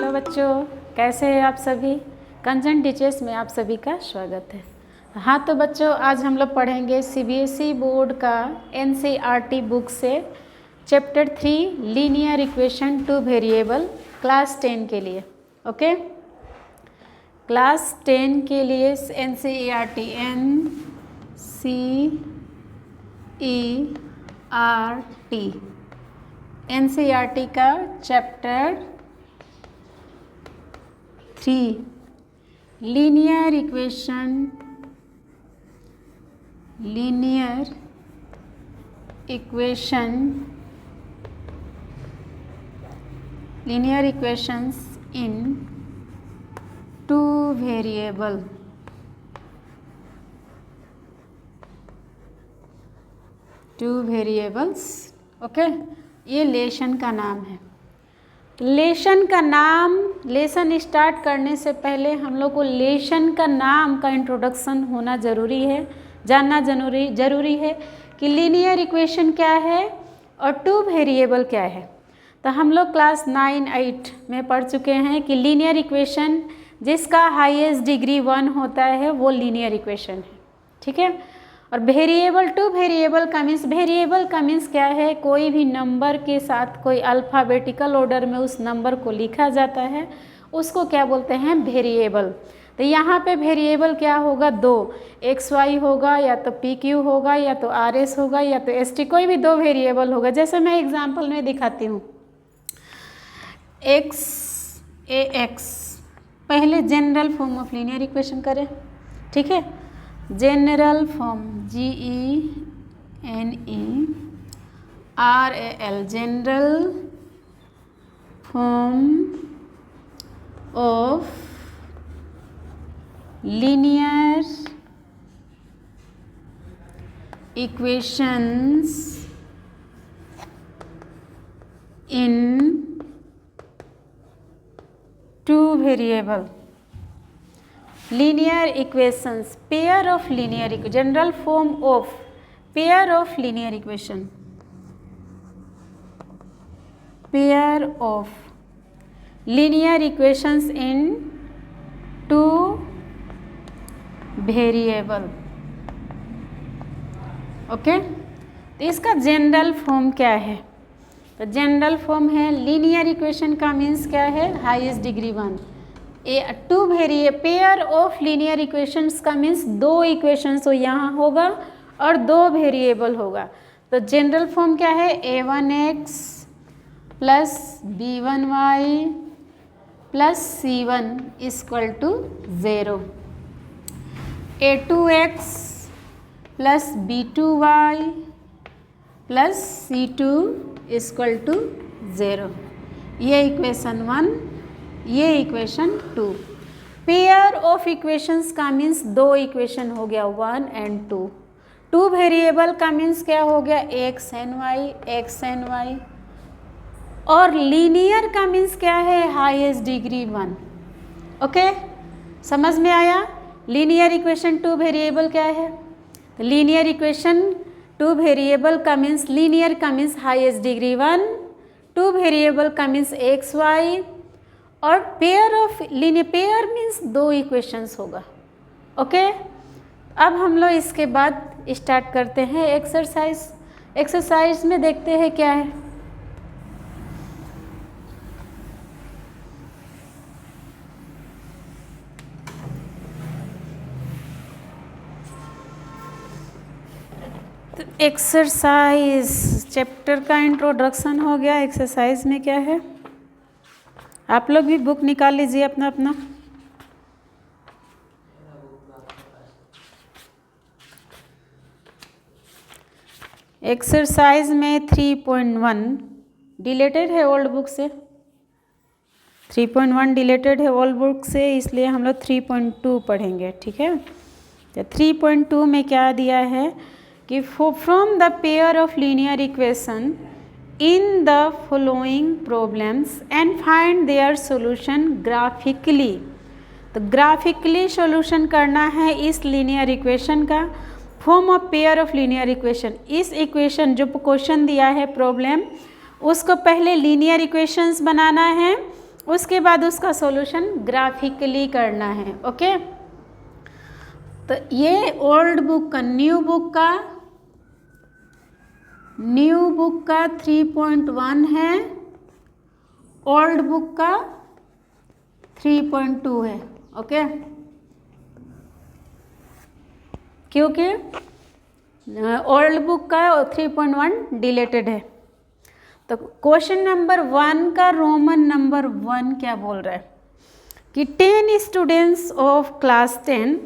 Hello बच्चों, कैसे हैं आप सभी। कंचन टीचर्स में आप सभी का स्वागत है। हाँ तो बच्चों, आज हम लोग पढ़ेंगे सीबीएसई बोर्ड का एनसीईआरटी बुक से chapter 3 linear equation two variable class 10 के लिए। ओके, क्लास 10 के लिए एनसीईआरटी एनसीईआरटी का चैप्टर 3 लीनियर इक्वेशंस इन टू वेरिएबल्स। ओके, ये लेसन का नाम है। लेसन स्टार्ट करने से पहले हम लोग को लेसन का नाम का इंट्रोडक्शन होना ज़रूरी है, जानना ज़रूरी है कि लीनियर इक्वेशन क्या है और टू वेरिएबल क्या है। तो हम लोग क्लास 9-8 में पढ़ चुके हैं कि लीनियर इक्वेशन जिसका हाईएस्ट डिग्री 1 होता है वो लीनियर इक्वेशन है, ठीक है। और वेरिएबल टू वेरिएबल का मीन्स क्या है, कोई भी नंबर के साथ कोई अल्फ़ाबेटिकल ऑर्डर में उस नंबर को लिखा जाता है, उसको क्या बोलते हैं, वेरिएबल। तो यहाँ पे वेरिएबल क्या होगा, 2 XY होगा, या तो PQ होगा, या तो RS होगा, या तो ST, कोई भी 2 वेरिएबल होगा। जैसे मैं एग्जाम्पल में दिखाती हूँ, XAX। पहले general form of linear equation करें, ठीक है। General form GENERAL, general form of linear equations in two variable. linear equations, pair of linear general form of pair of linear equation, pair of linear equations in two variable। Okay, तो इसका general form क्या है, तो general form है linear equation का means क्या है, highest degree 1। Two pair of linear equations का मीन्स 2 इक्वेशंस तो यहाँ होगा और 2 वेरिएबल होगा। तो जनरल फॉर्म क्या है, A1x plus B1y plus C1 equal to 0, A2x plus B2y plus C2 equal to 0। ये इक्वेशन 1, ये इक्वेशन 2। पेयर ऑफ इक्वेशंस का मीन्स 2 इक्वेशन हो गया, 1 and 2। टू वेरिएबल का मीन्स क्या हो गया, x and y। और लीनियर का मीन्स क्या है, हाईएस्ट डिग्री 1। ओके, समझ में आया। लीनियर इक्वेशन टू वेरिएबल क्या है, लीनियर इक्वेशन टू वेरिएबल का मीन्स लीनियर का means highest degree 1, to variable का मीन्स xy, और pair of linear pair means 2 equations होगा। ओके, अब हम लोग इसके बाद स्टार्ट करते हैं एक्सरसाइज में देखते हैं क्या है। तो एक्सरसाइज चैप्टर का इंट्रोडक्शन हो गया। एक्सरसाइज में क्या है, आप लोग भी बुक निकाल लीजिए अपना अपना। एक्सरसाइज में 3.1 डिलेटेड है ओल्ड बुक से, 3.1 डिलेटेड है ओल्ड बुक से, इसलिए हम लोग 3.2 पढ़ेंगे, ठीक है। तो 3.2 में क्या दिया है कि from the pair of linear equation in the following problems and find their solution graphically। तो ग्राफिकली सॉल्यूशन करना है इस लीनियर इक्वेशन का। Form of pair of linear equation, इस इक्वेशन जो क्वेश्चन दिया है प्रॉब्लम, उसको पहले लीनियर इक्वेशंस बनाना है, उसके बाद उसका सॉल्यूशन ग्राफिकली करना है। ओके, तो ये ओल्ड बुक का न्यू बुक का 3.1 है, ओल्ड बुक का 3.2 है। ओके, क्योंकि ओल्ड बुक का 3.1 डिलीटेड है। तो क्वेश्चन नंबर 1 का रोमन नंबर 1 क्या बोल रहा है कि 10 students of class 10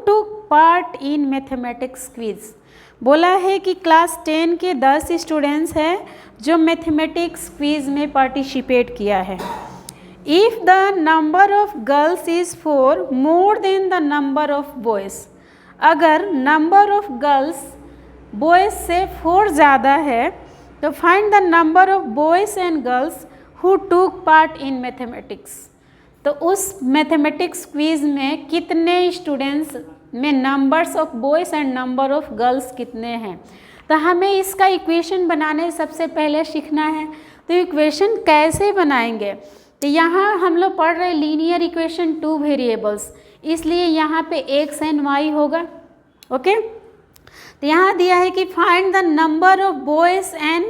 took part in mathematics quiz. बोला है कि क्लास 10 के 10 स्टूडेंट्स हैं जो मैथमेटिक्स क्विज में पार्टिसिपेट किया है। If the number of girls is 4 more than the number of boys, अगर नंबर ऑफ गर्ल्स बॉयज़ से 4 ज़्यादा है तो find the number of boys and girls who टूक पार्ट इन मैथमेटिक्स। तो उस मैथमेटिक्स क्विज में कितने स्टूडेंट्स में numbers of boys and number of girls कितने हैं। तो हमें इसका इक्वेशन बनाने सबसे पहले सीखना है। तो इक्वेशन कैसे बनाएंगे, तो यहाँ हम लोग पढ़ रहे लीनियर इक्वेशन 2 वेरिएबल्स, इसलिए यहाँ पे x एंड y होगा। ओके, तो यहाँ दिया है कि find the number of boys and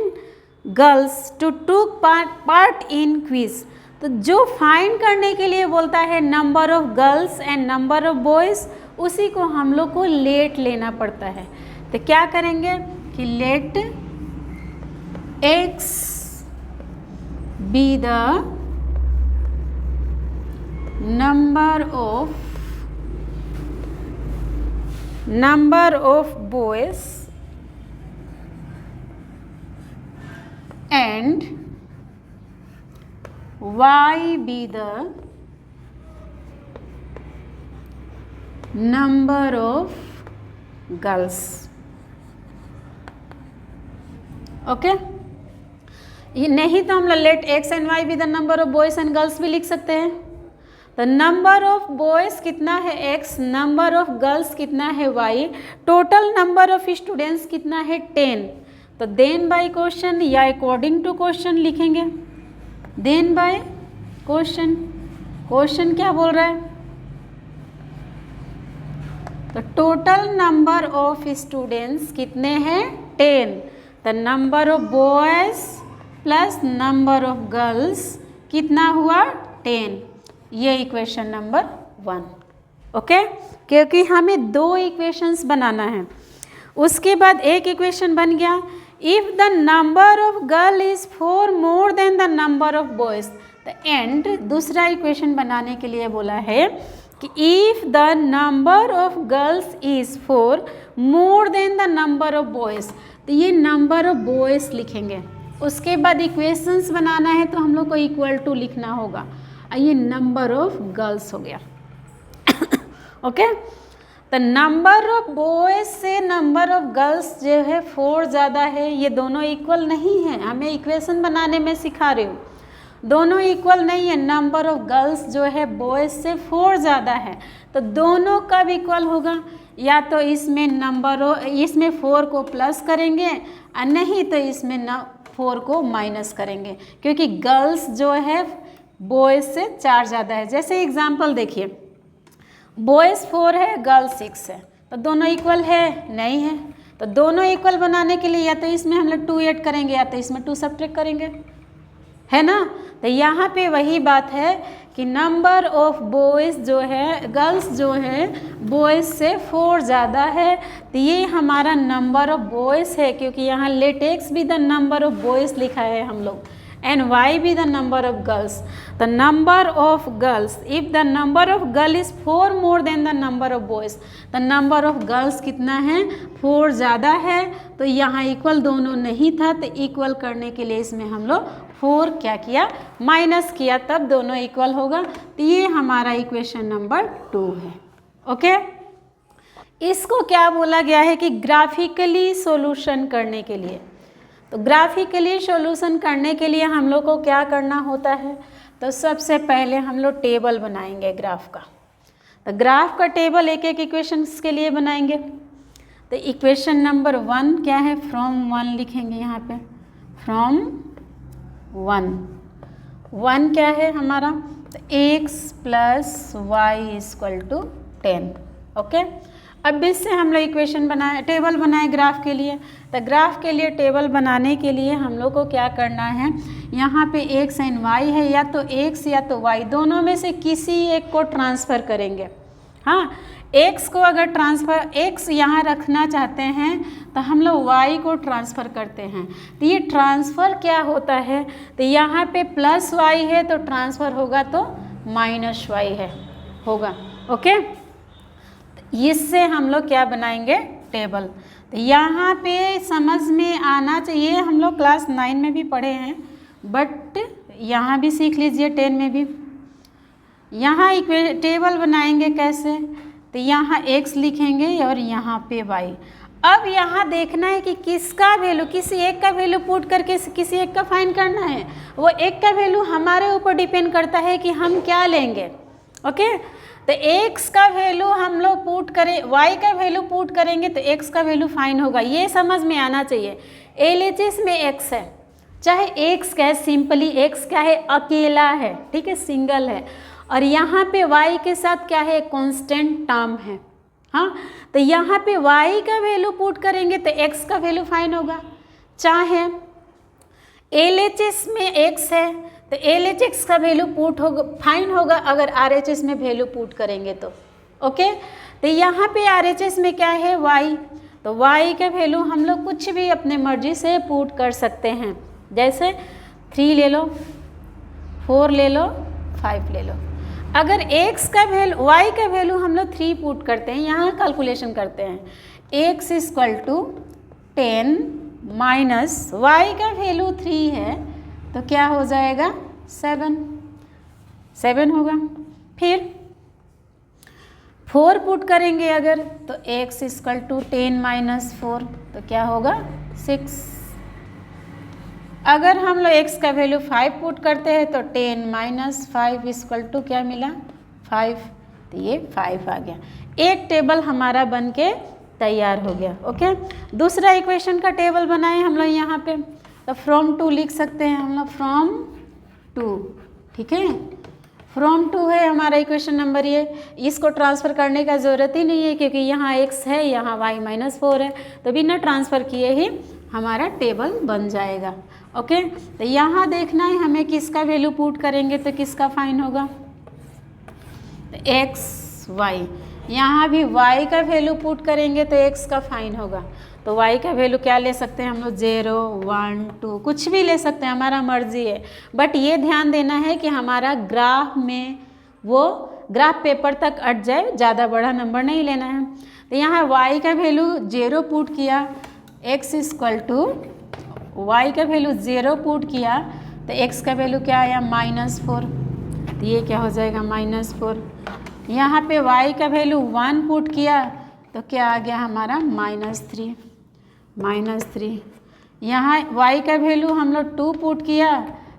girls to took part in quiz. तो जो फाइंड करने के लिए बोलता है number of girls and number of boys, उसी को हम लोग को लेट लेना पड़ता है। तो क्या करेंगे कि let x be the number of boys and y be the number of girls। Okay, ये नहीं तो हम लोग let x and y be the number of boys and girls भी लिख सकते हैं। तो नंबर ऑफ बॉयज़ कितना है x, नंबर ऑफ गर्ल्स कितना है y, total number of students कितना है 10। तो देन बाय क्वेश्चन या अकॉर्डिंग टू क्वेश्चन लिखेंगे। देन बाय क्वेश्चन क्या बोल रहा है, तो टोटल नंबर ऑफ स्टूडेंट्स कितने हैं 10। तो number of boys plus number of girls कितना हुआ 10। ये इक्वेशन नंबर 1। ओके, क्योंकि हमें 2 इक्वेशंस बनाना है। उसके बाद एक इक्वेशन बन गया, if the number of girl is 4 more than the number of boys. तो एंड दूसरा इक्वेशन बनाने के लिए बोला है कि if the number of girls is 4 more than the number of boys. तो ये नंबर ऑफ बॉयज़ लिखेंगे। उसके बाद इक्वेशंस बनाना है तो हम लोग को इक्वल टू लिखना होगा। ये नंबर ऑफ गर्ल्स हो गया। ओके, तो नंबर ऑफ बॉयज़ से नंबर ऑफ गर्ल्स जो है 4 ज़्यादा है, ये दोनों इक्वल नहीं है। हमें इक्वेशन बनाने में सिखा रही हूँ, दोनों इक्वल नहीं है। नंबर ऑफ गर्ल्स जो है बॉयज़ से 4 ज़्यादा है, तो दोनों कब इक्वल होगा, या तो इसमें इसमें 4 को प्लस करेंगे और नहीं तो इसमें 4 को माइनस करेंगे, क्योंकि गर्ल्स जो है बॉयज़ से 4 ज़्यादा है। जैसे एग्जांपल देखिए, बॉयज़ 4 है, गर्ल्स 6 है, तो दोनों इक्वल है नहीं है। तो दोनों इक्वल बनाने के लिए या तो इसमें हम लोग 2 ऐड करेंगे या तो इसमें 2 सब्ट्रैक्ट करेंगे, है ना। तो यहाँ पे वही बात है कि नंबर ऑफ बॉयज़ जो है, गर्ल्स जो है बॉयज़ से 4 ज़्यादा है, तो ये हमारा नंबर ऑफ बॉयज़ है, क्योंकि यहाँ लेट एक्स भी द नंबर ऑफ बॉयज़ लिखा है हम लोग and y be the number of girls। The number of girls, if the number of girl is 4 more than the number of boys, the number of girls कितना है 4 ज़्यादा है। तो यहाँ इक्वल दोनों नहीं था, तो इक्वल करने के लिए इसमें हम लोग 4 क्या किया, माइनस किया, तब दोनों इक्वल होगा। तो ये हमारा इक्वेशन नंबर 2 है। ओके, इसको क्या बोला गया है कि ग्राफिकली सॉल्यूशन करने के लिए। तो ग्राफिकली सॉल्यूशन करने के लिए हम लोग को क्या करना होता है, तो सबसे पहले हम लोग टेबल बनाएंगे ग्राफ का। तो ग्राफ का टेबल एक एक इक्वेशंस के लिए बनाएंगे। तो इक्वेशन नंबर 1 क्या है, फ्रॉम 1 लिखेंगे यहाँ पे, फ्रॉम 1। 1 क्या है हमारा, तो x plus y equal to 10। Okay, अब इससे हम लोग इक्वेशन बनाए, टेबल बनाए ग्राफ के लिए। तो ग्राफ के लिए टेबल बनाने के लिए हम लोग को क्या करना है, यहाँ पे x एंड y है, या तो x या तो y, दोनों में से किसी एक को ट्रांसफ़र करेंगे। हाँ, x को अगर ट्रांसफ़र, x यहाँ रखना चाहते हैं तो हम लोग y को ट्रांसफ़र करते हैं। तो ये ट्रांसफ़र क्या होता है, तो यहाँ पे प्लस y है तो ट्रांसफ़र होगा तो माइनस y है होगा। ओके, इससे हम लोग क्या बनाएंगे, टेबल। तो यहाँ पे समझ में आना चाहिए, हम लोग क्लास 9 में भी पढ़े हैं, बट यहाँ भी सीख लीजिए 10 में भी। यहाँ टेबल बनाएंगे कैसे, तो यहाँ x लिखेंगे और यहाँ पे y। अब यहाँ देखना है कि किसका वैल्यू, किसी एक का वैल्यू पुट करके किसी एक का फाइंड करना है। वो एक का वैल्यू हमारे ऊपर डिपेंड करता है कि हम क्या लेंगे। ओके, तो x का वैल्यू हम लोग पुट करें, y का वैल्यू पुट करेंगे तो x का वैल्यू फाइंड होगा। ये समझ में आना चाहिए। LHS में x है, चाहे x क्या है, सिंपली x क्या है, अकेला है, ठीक है, सिंगल है, और यहाँ पे y के साथ क्या है, कांस्टेंट टर्म है। हाँ, तो यहाँ पे y का वैल्यू पुट करेंगे तो x का वैल्यू फाइंड होगा। चाहे LHS में x है तो LHS का वैल्यू पुट होगा, फाइंड होगा अगर RHS में वैल्यू पुट करेंगे तो। ओके, तो यहाँ पे RHS में क्या है, y, तो y का वैल्यू हम लोग कुछ भी अपने मर्जी से पुट कर सकते हैं, जैसे 3 ले लो, 4 ले लो, 5 ले लो। अगर x का वैल्यू, y का वैल्यू हम लोग 3 पुट करते हैं, यहाँ कैलकुलेशन करते हैं, x equal to 10 minus y का वैल्यू 3 है तो क्या हो जाएगा, 7 होगा। फिर 4 पुट करेंगे अगर, तो x इक्वल टू 10 माइनस 4 तो क्या होगा, 6। अगर हम लोग x का वैल्यू 5 पुट करते हैं तो 10 माइनस 5 इक्वल टू क्या मिला, 5, तो ये 5 आ गया। एक टेबल हमारा बन के तैयार हो गया। ओके, दूसरा इक्वेशन का टेबल बनाए हम लोग यहाँ पे, तो फ्रॉम 2 लिख सकते हैं हम लोग, फ्रॉम 2, ठीक है, फ्रॉम 2 है हमारा इक्वेशन नंबर ये। इसको ट्रांसफ़र करने का ज़रूरत ही नहीं है क्योंकि यहाँ x है, यहाँ y माइनस 4 है, तो बिना ट्रांसफ़र किए ही हमारा टेबल बन जाएगा। ओके, तो यहाँ देखना है हमें किसका वैल्यू पुट करेंगे तो किसका फाइन होगा, x y, यहाँ भी y का वैल्यू पुट करेंगे तो x का फाइन होगा। तो y का वैल्यू क्या ले सकते हैं हम लोग, 0, 1, 2 कुछ भी ले सकते हैं, हमारा मर्जी है। बट ये ध्यान देना है कि हमारा ग्राफ में वो ग्राफ पेपर तक अट जाए, ज़्यादा बड़ा नंबर नहीं लेना है। तो यहाँ y का वैल्यू 0 पुट किया, x इक्वल टू y का वैल्यू 0 पुट किया तो x का वैल्यू क्या आया, -4, तो ये क्या हो जाएगा, -4। यहाँ पे y का वैल्यू 1 पुट किया तो क्या आ गया हमारा, -3। यहाँ y का वैल्यू हम लोग 2 पुट किया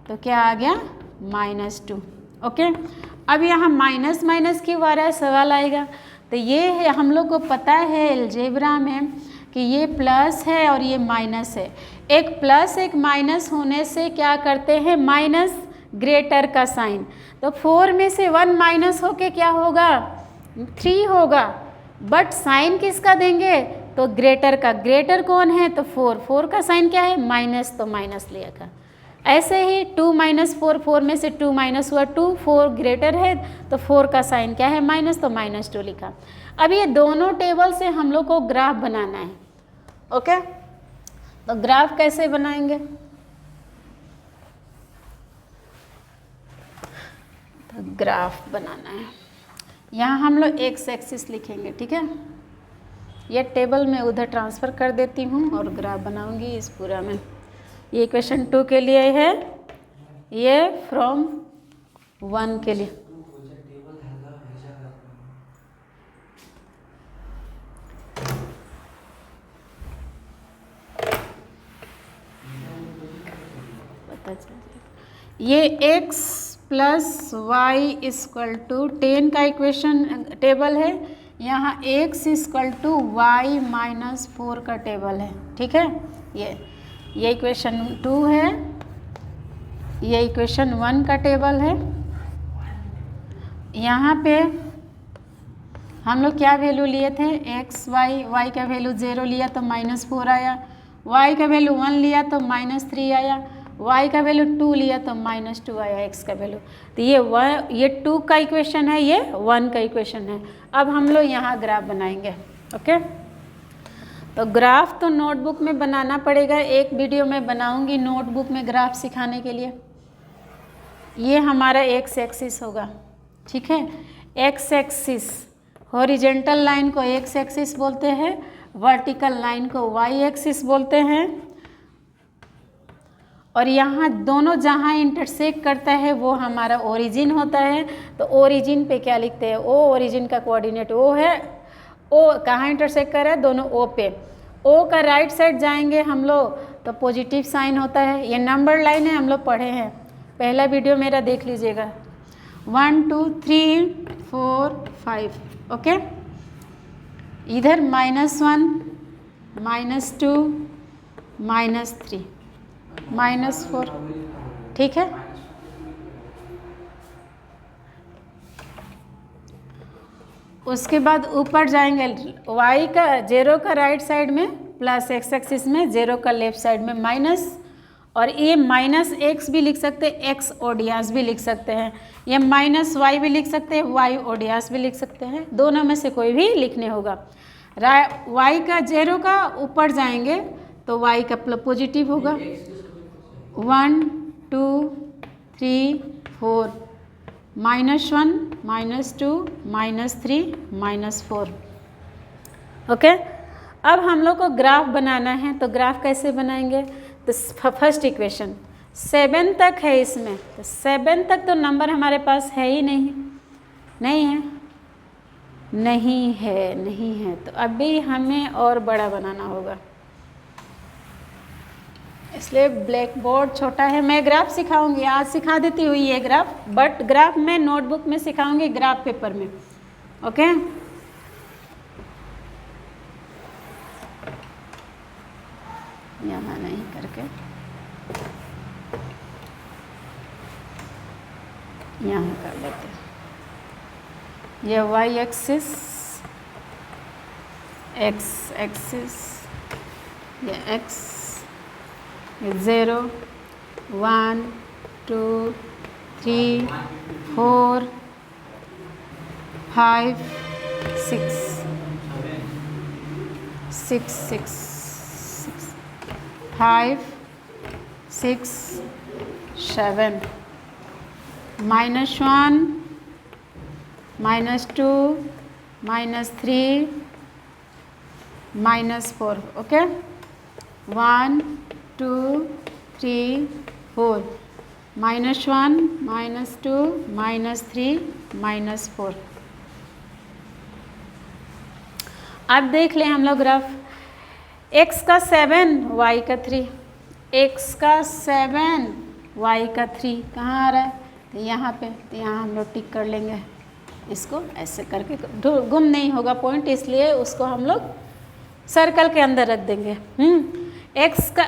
तो क्या आ गया, -2। ओके, अब यहाँ माइनस माइनस क्यों आ रहा है, सवाल आएगा। तो ये है, हम लोग को पता है अलजेब्रा में कि ये प्लस है और ये माइनस है। एक प्लस एक माइनस होने से क्या करते हैं, माइनस ग्रेटर का साइन, तो 4 में से 1 माइनस होके क्या होगा, 3 होगा, बट साइन किसका देंगे, तो ग्रेटर का। ग्रेटर कौन है, तो 4 का साइन क्या है, माइनस, तो माइनस लिया। ऐसे ही 2 माइनस 4, 4 में से 2 माइनस हुआ 2, 4 ग्रेटर है तो 4 का साइन क्या है, माइनस, तो -2 लिखा। अब ये दोनों टेबल से हम लोग को ग्राफ बनाना है। ओके, तो ग्राफ कैसे बनाएंगे, तो ग्राफ बनाना है, यहाँ हम लोग x एक्सिस लिखेंगे, ठीक है। ये टेबल मैं उधर ट्रांसफ़र कर देती हूँ और ग्राफ बनाऊंगी इस पूरा में। ये इक्वेशन 2 के लिए है, ये फ्रॉम 1 के लिए। ये x plus y equal to 10 का इक्वेशन टेबल है, यहाँ x equal to y minus 4 का टेबल है, ठीक है। ये इक्वेशन 2 है, ये इक्वेशन 1 का टेबल है। यहाँ पे हम लोग क्या वैल्यू लिए थे, एक्स वाई, वाई का वैल्यू 0 लिया तो -4 आया, वाई का वैल्यू 1 लिया तो -3 आया, वाई का वैल्यू 2 लिया तो -2 आया एक्स का वैल्यू। तो ये 2 का इक्वेशन है, ये 1 का इक्वेशन है। अब हम लोग यहाँ ग्राफ बनाएंगे। ओके, तो ग्राफ तो नोटबुक में बनाना पड़ेगा, एक वीडियो में बनाऊंगी नोटबुक में ग्राफ सिखाने के लिए। ये हमारा एक्स एक्सिस होगा, ठीक है। एक्स एक्सिस, हॉरिजेंटल लाइन को एक्स एक्सिस बोलते हैं, वर्टिकल लाइन को वाई एक्सिस बोलते हैं। और यहाँ दोनों जहाँ इंटरसेक्ट करता है वो हमारा ओरिजिन होता है। तो ओरिजिन पे क्या लिखते हैं, ओ ओरिजिन का कोऑर्डिनेट ओ है। ओ कहाँ इंटरसेक्ट कर रहा है, दोनों ओ पे। ओ का राइट साइड जाएंगे हम लोग तो पॉजिटिव साइन होता है। ये नंबर लाइन है, हम लोग पढ़े हैं, पहला वीडियो मेरा देख लीजिएगा। 1 2 3 4 5, ओके। इधर -1 -2 -3 -4, ठीक है। उसके बाद ऊपर जाएंगे, y का 0 का राइट साइड में प्लस x एक्सिस में, 0 का लेफ्ट साइड में माइनस। और ये -x भी लिख सकते हैं, x ओडियास भी लिख सकते हैं। ये -y भी लिख सकते हैं, y ओडियास भी लिख सकते हैं। दोनों में से कोई भी लिखने होगा। y का 0 का ऊपर जाएंगे तो y का पॉजिटिव होगा। 1 2 3 4, -1 -2 -3 -4, ओके। अब हम लोग को ग्राफ बनाना है, तो ग्राफ कैसे बनाएंगे, तो फर्स्ट इक्वेशन 7 तक है इसमें, तो 7 तक तो नंबर हमारे पास है ही नहीं, नहीं है। तो अभी हमें और बड़ा बनाना होगा, इसलिए ब्लैक बोर्ड छोटा है। मैं ग्राफ सिखाऊंगी, आज सिखा देती हुई ये ग्राफ, बट ग्राफ मैं नोटबुक में सिखाऊंगी, ग्राफ पेपर में, ओके। यहाँ नहीं करके यहाँ कर लेते हैं। ये वाई एक्सिस, एक्स एक्सिस, ये एक्स, 0 1 2 3 4 5 6 5 6 7, -1 -2 -3 -4, ओके। 1 2 3 4, -1 -2 -3 -4। अब देख लें हम लोग ग्राफ। x का 7 y का 3, x का 7 y का 3 कहाँ आ रहा है, तो यहाँ पे। तो यहाँ हम लोग टिक कर लेंगे, इसको ऐसे करके गुम नहीं होगा पॉइंट, इसलिए उसको हम लोग सर्कल के अंदर रख देंगे। x का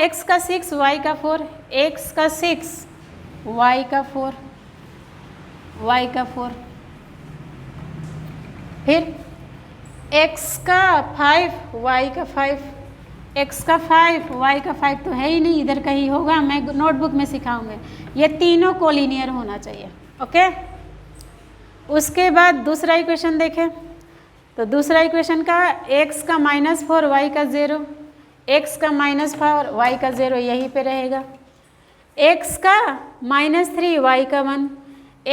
x का 6 y का 4, x का 6 y का 4, y का 4। फिर x का 5 y का 5, x का 5 y का 5 तो है ही नहीं, इधर कहीं होगा, मैं नोटबुक में सिखाऊंगी। ये तीनों कोलिनियर होना चाहिए, ओके। उसके बाद दूसरा इक्वेशन देखें, तो दूसरा इक्वेशन का x का -4 y का 0, x का -4 y का 0 यहीं पे रहेगा। x का -3 y का 1,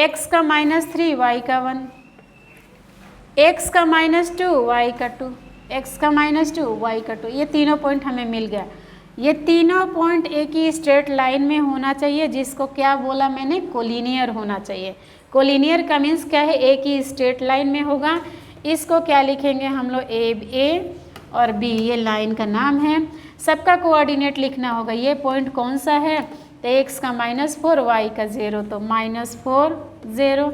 x का -3 y का 1, x का -2 y का 2, x का -2 y का 2। ये तीनों पॉइंट हमें मिल गया। ये तीनों पॉइंट एक ही स्ट्रेट लाइन में होना चाहिए, जिसको क्या बोला मैंने, कोलिनियर होना चाहिए। कोलिनियर का मीन्स क्या है, एक ही स्ट्रेट लाइन में होगा। इसको क्या लिखेंगे हम लोग, ए और बी, ये लाइन का नाम है। सबका कोऑर्डिनेट लिखना होगा। ये पॉइंट कौन सा है, तो x का -4 y का 0, तो -4 0।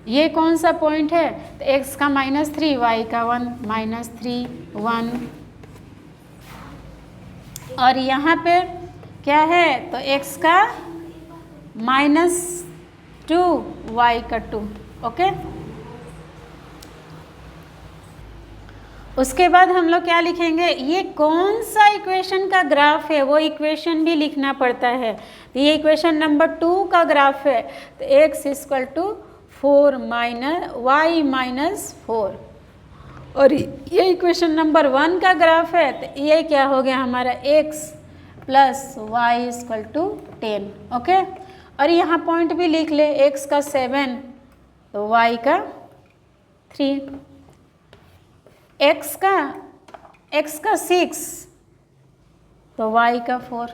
ये कौन सा पॉइंट है, तो x का -3 y का 1, -3 1। और यहाँ पे क्या है, तो x का -2y का 2। ओके, उसके बाद हम लोग क्या लिखेंगे, ये कौन सा इक्वेशन का ग्राफ है वो इक्वेशन भी लिखना पड़ता है। तो ये इक्वेशन नंबर 2 का ग्राफ है, तो x equal to 4 minus y minus 4, और ये इक्वेशन नंबर 1 का ग्राफ है, तो ये क्या हो गया हमारा x plus y equal to 10। Okay, और यहाँ पॉइंट भी लिख ले, x का 7 तो y का 3, x का 6 तो y का 4।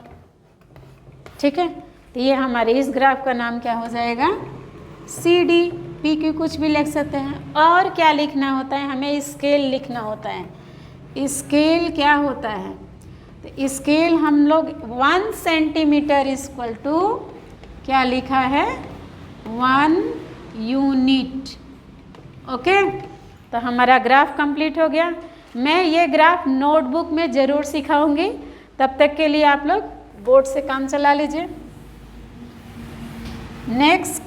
ठीक है, तो ये हमारे इस ग्राफ का नाम क्या हो जाएगा, CD। PQ कुछ भी लिख सकते हैं। और क्या लिखना होता है, हमें स्केल लिखना होता है। स्केल क्या होता है, तो स्केल हम लोग 1 सेंटीमीटर इक्वल टू क्या लिखा है, 1 यूनिट। ओके, तो हमारा ग्राफ कंप्लीट हो गया। मैं ये ग्राफ नोटबुक में ज़रूर सिखाऊंगी, तब तक के लिए आप लोग बोर्ड से काम चला लीजिए। नेक्स्ट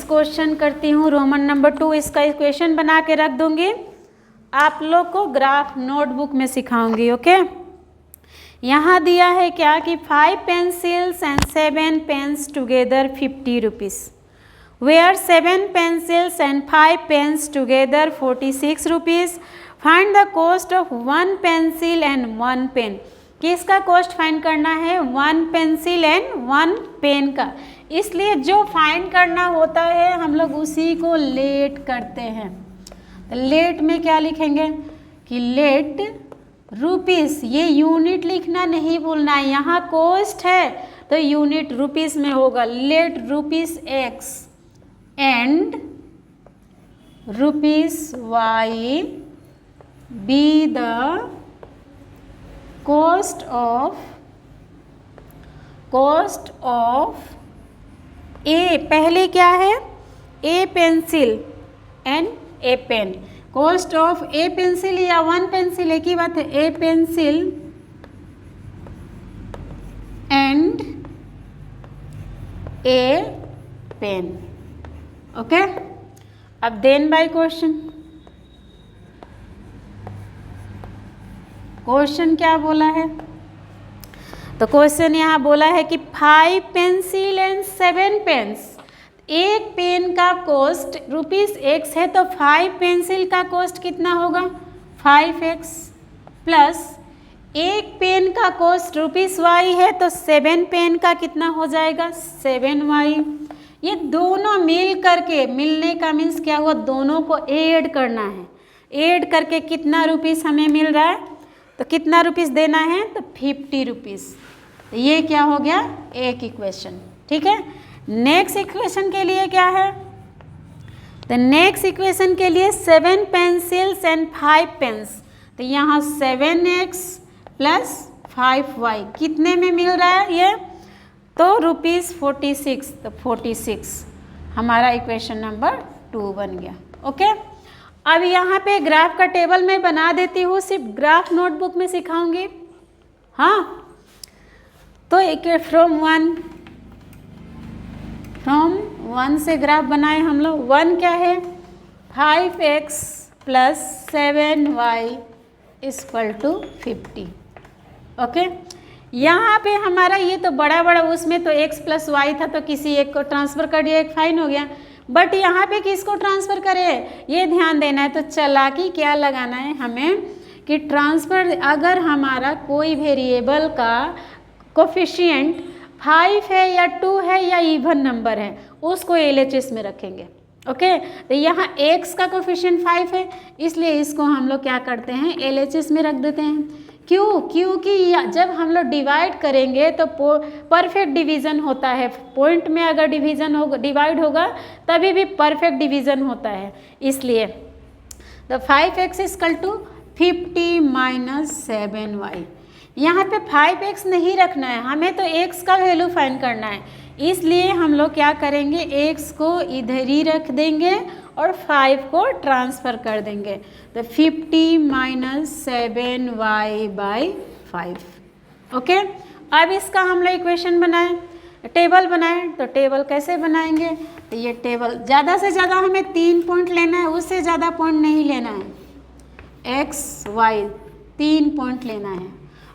क्वेश्चन करती हूँ, रोमन नंबर 2। इसका इक्वेशन बना के रख दूंगी, आप लोग को ग्राफ नोटबुक में सिखाऊंगी। ओके, यहाँ दिया है क्या कि 5 pencils and 7 pens together 50 rupees, where 7 pencils and 5 pens together 46 rupees. Find the cost of 1 pencil and 1 pen. किसका कॉस्ट फाइंड करना है, 1 पेंसिल एंड 1 पेन का। इसलिए जो फाइंड करना होता है हम लोग उसी को लेट करते हैं। तो लेट में क्या लिखेंगे कि लेट रुपीस, ये यूनिट लिखना नहीं भूलना है, यहाँ कॉस्ट है तो यूनिट रुपीस में होगा। Let rupees x and rupees y be the cost of a, पहले क्या है, a pencil and a pen. Cost of a pencil या 1 पेंसिल एक ही बात है, a pencil and a pen. Okay, अब देन बाय क्वेश्चन क्या बोला है, तो क्वेश्चन यहाँ बोला है कि 5 पेंसिल एंड 7 पेन्स। एक पेन का कॉस्ट ₹x है, तो 5 पेंसिल का कॉस्ट कितना होगा, 5x, प्लस एक पेन का कॉस्ट ₹y है, तो 7 पेन का कितना हो जाएगा, 7y। ये दोनों मिल करके, मिलने का मीन्स क्या हुआ, दोनों को ऐड करना है। ऐड करके कितना रुपीस हमें मिल रहा है, तो कितना रुपीस देना है, तो 50 रुपीस। तो ये क्या हो गया, एक इक्वेशन। ठीक है, नेक्स्ट इक्वेशन के लिए क्या है, तो नेक्स्ट इक्वेशन के लिए 7 पेंसिल्स एंड 5 पेन्स। तो यहाँ 7x प्लस 5y कितने में मिल रहा है ये, तो ₹46, तो 46 हमारा इक्वेशन नंबर 2 बन गया। ओके, अब यहाँ पे ग्राफ का टेबल मैं बना देती हूँ, सिर्फ ग्राफ नोटबुक में सिखाऊंगी। हाँ, तो एक फ्रॉम वन से ग्राफ बनाए हम लोग। 1 क्या है, 5x plus 7y equal to 50। Okay, यहाँ पे हमारा ये तो बड़ा उसमें तो x प्लस वाई था, तो किसी एक को ट्रांसफ़र कर दिया, एक फाइन हो गया। बट यहाँ पे किसको ट्रांसफ़र करें, ये ध्यान देना है। तो चालाकी क्या लगाना है हमें कि ट्रांसफ़र, अगर हमारा कोई वेरिएबल का कोफिशिएंट 5 है या 2 है या इवन नंबर है, उसको LHS में रखेंगे। ओके, तो यहाँ x का कोफिशिएंट 5 है, इसलिए इसको हम लोग क्या करते हैं, LHS में रख देते हैं। क्यों, क्योंकि जब हम लोग डिवाइड करेंगे तो परफेक्ट डिवीज़न होता है। पॉइंट में अगर डिवाइड होगा तभी भी परफेक्ट डिवीज़न होता है, इसलिए। तो 5x equal to 50 minus 7y। यहाँ पे 5x नहीं रखना है, हमें तो x का वैल्यू फाइंड करना है, इसलिए हम लोग क्या करेंगे, x को इधर ही रख देंगे और 5 को ट्रांसफ़र कर देंगे। तो 50 माइनस 7y बाई 5। ओके, अब इसका हम लोग इक्वेशन बनाएं, टेबल बनाएं। तो टेबल कैसे बनाएंगे? तो ये टेबल ज़्यादा से ज़्यादा हमें 3 पॉइंट लेना है, उससे ज़्यादा पॉइंट नहीं लेना है। एक्स वाई 3 पॉइंट लेना है।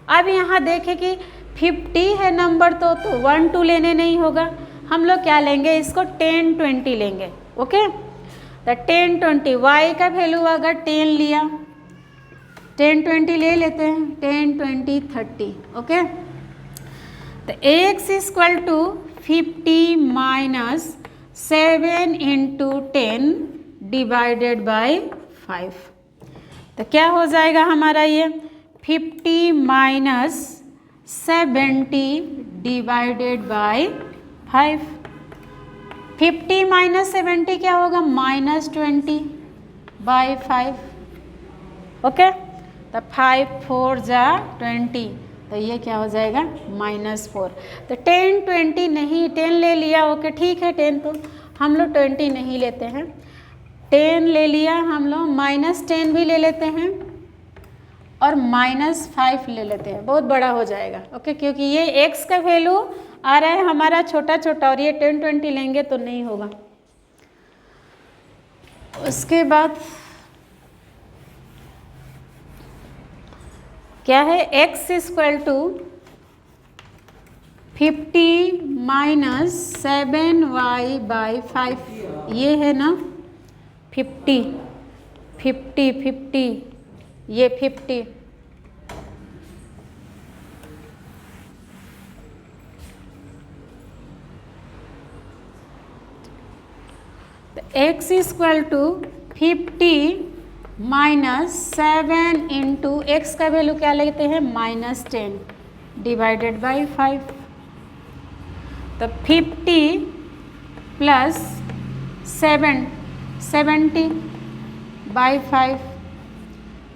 अब यहाँ देखें कि 50 है नंबर, तो 1 2 लेने नहीं होगा। हम लोग क्या लेंगे? इसको 10 20 लेंगे। ओके, तो 10 20 y का वैल्यू अगर 10 लिया, 10 20 ले लेते हैं, 10 20 30। ओके, तो x equal to 50 minus 7 into 10 divided by 5। तो क्या हो जाएगा हमारा ये? 50 माइनस 70 डिवाइडेड बाई 5। 50 माइनस 70 क्या होगा? -20 बाई 5। ओके, तो 5 4 जा 20, तो ये क्या हो जाएगा? -4। तो 10 20 नहीं, 10 ले लिया। ओके ठीक है, 10 तो हम लोग 20 नहीं लेते हैं, 10 ले लिया हम लोग, -10 भी ले लेते हैं और -5 ले लेते हैं, बहुत बड़ा हो जाएगा। ओके, क्योंकि ये x का वैल्यू आ रहा है हमारा छोटा छोटा, और ये 10 20 लेंगे तो नहीं होगा। उसके बाद क्या है? x equal to 50 minus 7y by 5। ये है ना 50 50 50, ये 50। तो x equal to 50 minus 7 into x का वैल्यू क्या लेते हैं? -10 डिवाइडेड बाई 5। तो 50 प्लस 70 बाई 5,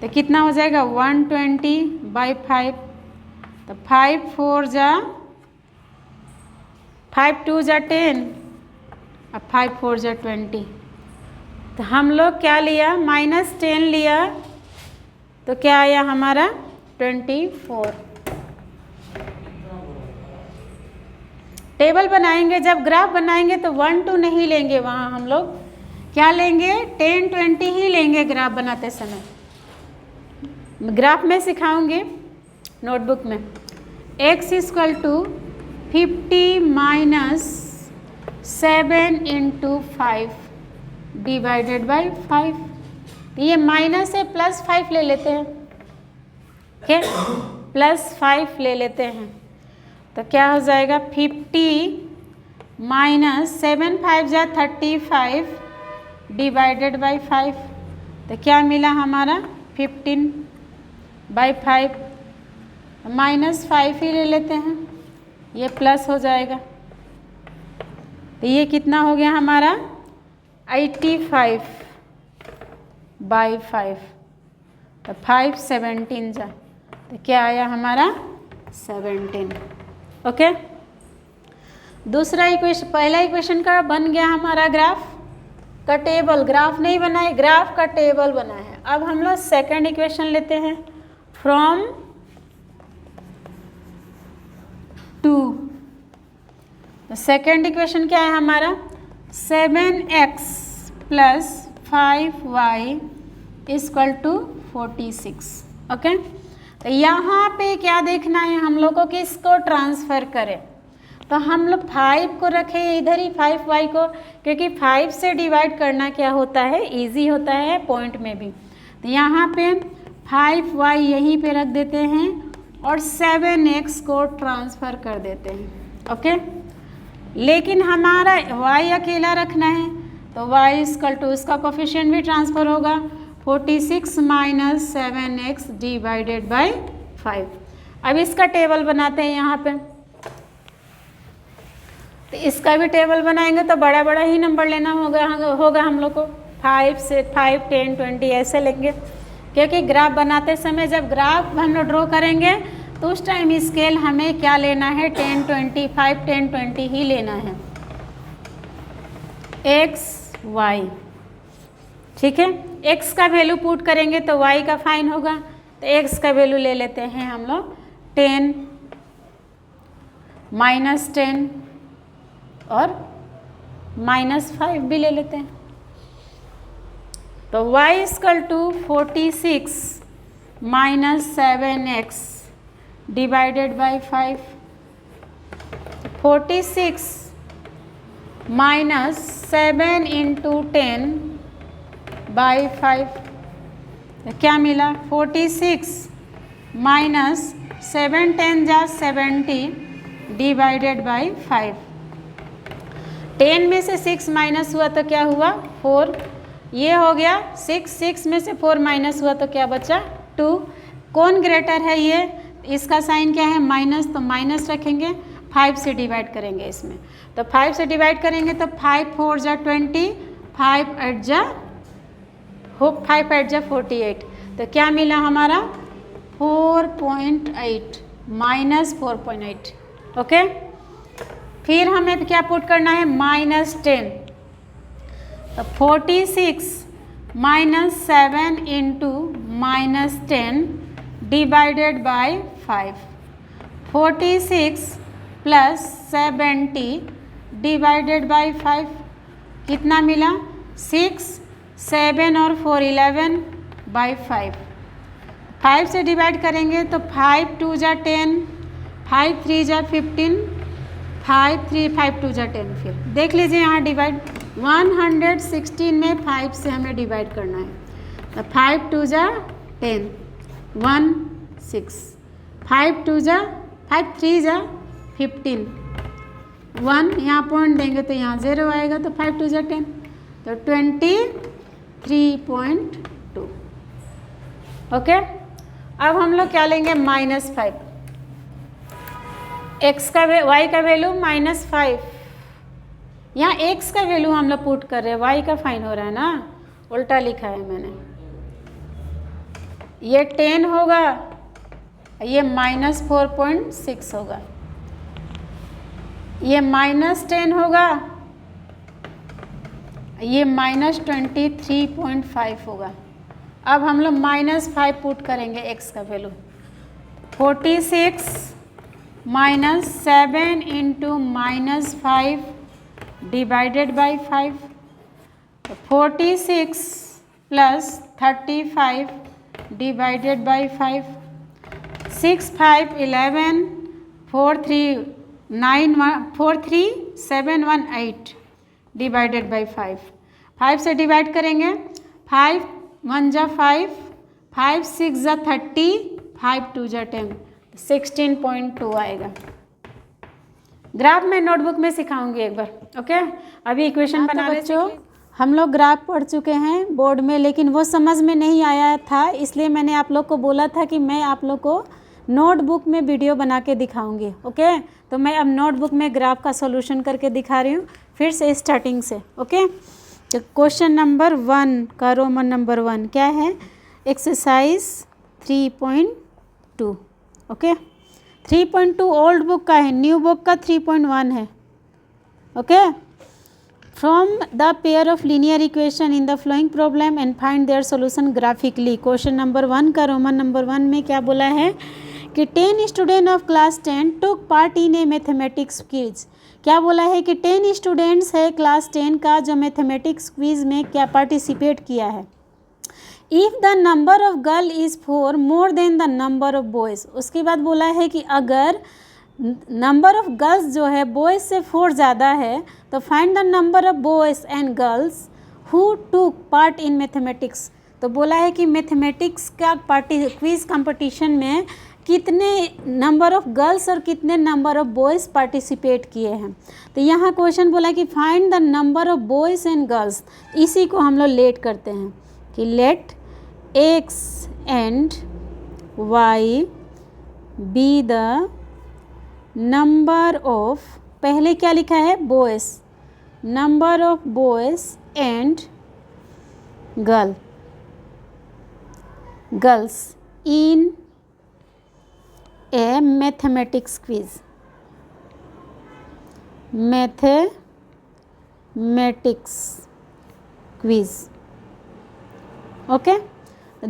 तो कितना हो जाएगा? 120 बाई 5। तो 5 4 जा 5 2 जा 10, अब 5 4 जा 20। तो हम लोग क्या लिया? -10 लिया, तो क्या आया हमारा? 24। टेबल बनाएंगे, जब ग्राफ बनाएंगे तो 1 2 नहीं लेंगे, वहाँ हम लोग क्या लेंगे? 10 20 ही लेंगे ग्राफ बनाते समय। ग्राफ में सिखाऊंगी नोटबुक में। x equal to 50 minus 7 into 5 divided by 5। ये माइनस है, +5 ले लेते हैं। ओके, +5 ले लेते हैं, तो क्या हो जाएगा? 50 माइनस 7 5 जा 35 डिवाइडेड बाई 5। तो क्या मिला हमारा? 15 बाई 5। -5 ही ले लेते हैं, ये प्लस हो जाएगा। तो ये कितना हो गया हमारा? 85 बाई 5। तो 5 17 जा, तो क्या आया हमारा? 17। ओके, दूसरा इक्वेशन, पहला इक्वेशन का बन गया हमारा ग्राफ का टेबल। ग्राफ नहीं बना है, ग्राफ का टेबल बना है। अब हम लोग सेकंड इक्वेशन लेते हैं फ्रॉम 2। तो सेकंड इक्वेशन क्या है हमारा? 7x plus 5y equal to 46। Okay, तो यहाँ पे क्या देखना है हम लोग को कि इसको ट्रांसफ़र करें। तो हम लोग 5 को रखें इधर ही, 5y को, क्योंकि 5 से डिवाइड करना क्या होता है? इजी होता है पॉइंट में भी। तो यहाँ पे 5y यहीं पे रख देते हैं और 7x को ट्रांसफ़र कर देते हैं। ओके, लेकिन हमारा y अकेला रखना है, तो y इक्वल टू इसका कोफिशिएंट भी ट्रांसफ़र होगा, 46 माइनस 7x डिवाइडेड बाई 5। अब इसका टेबल बनाते हैं यहाँ पे। तो इसका भी टेबल बनाएंगे तो बड़ा बड़ा ही नंबर लेना होगा हम लोग को। 5 से 5 10 20 ऐसे लेंगे, क्योंकि ग्राफ बनाते समय जब ग्राफ हम लोग ड्रॉ करेंगे तो उस टाइम स्केल हमें क्या लेना है? 10 20 5 10 20 ही लेना है। x y, ठीक है, x का वैल्यू पुट करेंगे तो y का फाइन होगा। तो x का वैल्यू ले लेते हैं हम लोग 10, -10 और -5 भी ले लेते हैं। तो y equal to 46 minus 7x divided by 5। 46 minus 7 into 10 by 5 क्या मिला? 46 माइनस 7 10 जा 70 डिवाइडेड बाई 5। 10 में से 6 माइनस हुआ तो क्या हुआ? 4। ये हो गया 6, 6 में से 4 माइनस हुआ तो क्या बचा? 2। कौन ग्रेटर है ये? इसका साइन क्या है? माइनस, तो माइनस रखेंगे, 5 से डिवाइड करेंगे इसमें। तो 5 से डिवाइड करेंगे तो 5 4 जा 20, 5 8 जा 48। तो क्या मिला हमारा? 4.8 माइनस 4.8। ओके, फिर हमें क्या पुट करना है? -10। तो 46 minus 7 into -10 divided by 5। 46 plus 70 divided by 5 कितना मिला? 6, 7 और 4 11 बाई 5। 5 से डिवाइड करेंगे तो 5 2 जा 10, 5 3 जा 15, 5 3 5 2 जा 10। फिर देख लीजिए यहाँ डिवाइड 116 में 5 से हमें डिवाइड करना है। तो 5 2 जा 10, 1 6, 5 2 जा 5 3 जा 15, 1 यहाँ पॉइंट देंगे तो यहाँ 0 आएगा, तो 5 2 जा 10, तो 23.2। ओके, अब हम लोग क्या लेंगे? -5। x का y का वैल्यू -5, यहाँ x का वैल्यू हम लोग पुट कर रहे हैं, y का फाइन हो रहा है ना, उल्टा लिखा है मैंने। ये 10 होगा, ये -4.6 होगा, ये -10 होगा, ये -23.5 होगा। अब हम लोग -5 पुट करेंगे x का value. 46 minus 7 into -5 divided by 5। 46 plus 35 divided by 5। 6 5 11, 4 3 9 4 3 7 1 8 divided by 5। 5 से डिवाइड करेंगे, 5 1 जा 5, 5 6 जा 30, 5 2 जा 10, 16.2 आएगा। ग्राफ में नोटबुक में सिखाऊंगी एक बार। ओके, अभी इक्वेशन बना रहे बच्चों। हम लोग ग्राफ पढ़ चुके हैं बोर्ड में, लेकिन वो समझ में नहीं आया था, इसलिए मैंने आप लोग को बोला था कि मैं आप लोग को नोटबुक में वीडियो बना के दिखाऊंगी। ओके, तो मैं अब नोटबुक में ग्राफ का सॉल्यूशन करके दिखा रही हूँ फिर से स्टार्टिंग से। ओके, तो क्वेश्चन नंबर 1 का रोमन नंबर 1 क्या है? एक्सरसाइज 3.2। ओके, 3.2 ओल्ड बुक का है, न्यू बुक का 3.1 है। Okay, from the pair of linear equation in the flowing problem and find their solution graphically. Question number 1 का रोमन नंबर 1 में क्या बोला है कि 10 student of class 10 took part in A mathematics quiz. क्या बोला है कि 10 स्टूडेंट्स है क्लास 10 का जो मैथमेटिक्स क्विज में क्या पार्टिसिपेट किया है। If the number of girl is 4 more than the number of boys. उसके बाद बोला है कि अगर नंबर ऑफ गर्ल्स जो है बॉयज़ से 4 ज़्यादा है तो find the number of boys and girls who took part in mathematics. तो बोला है कि मैथमेटिक्स का क्विज कंपटीशन में कितने नंबर ऑफ गर्ल्स और कितने नंबर ऑफ बॉयज़ पार्टिसिपेट किए हैं। तो यहाँ क्वेश्चन बोला कि find the number of boys and girls. इसी को हम लोग लेट करते हैं कि let x and y be the number of, पहले क्या लिखा है? Boys, number of boys and girls in A mathematics quiz. Mathematics quiz. Okay,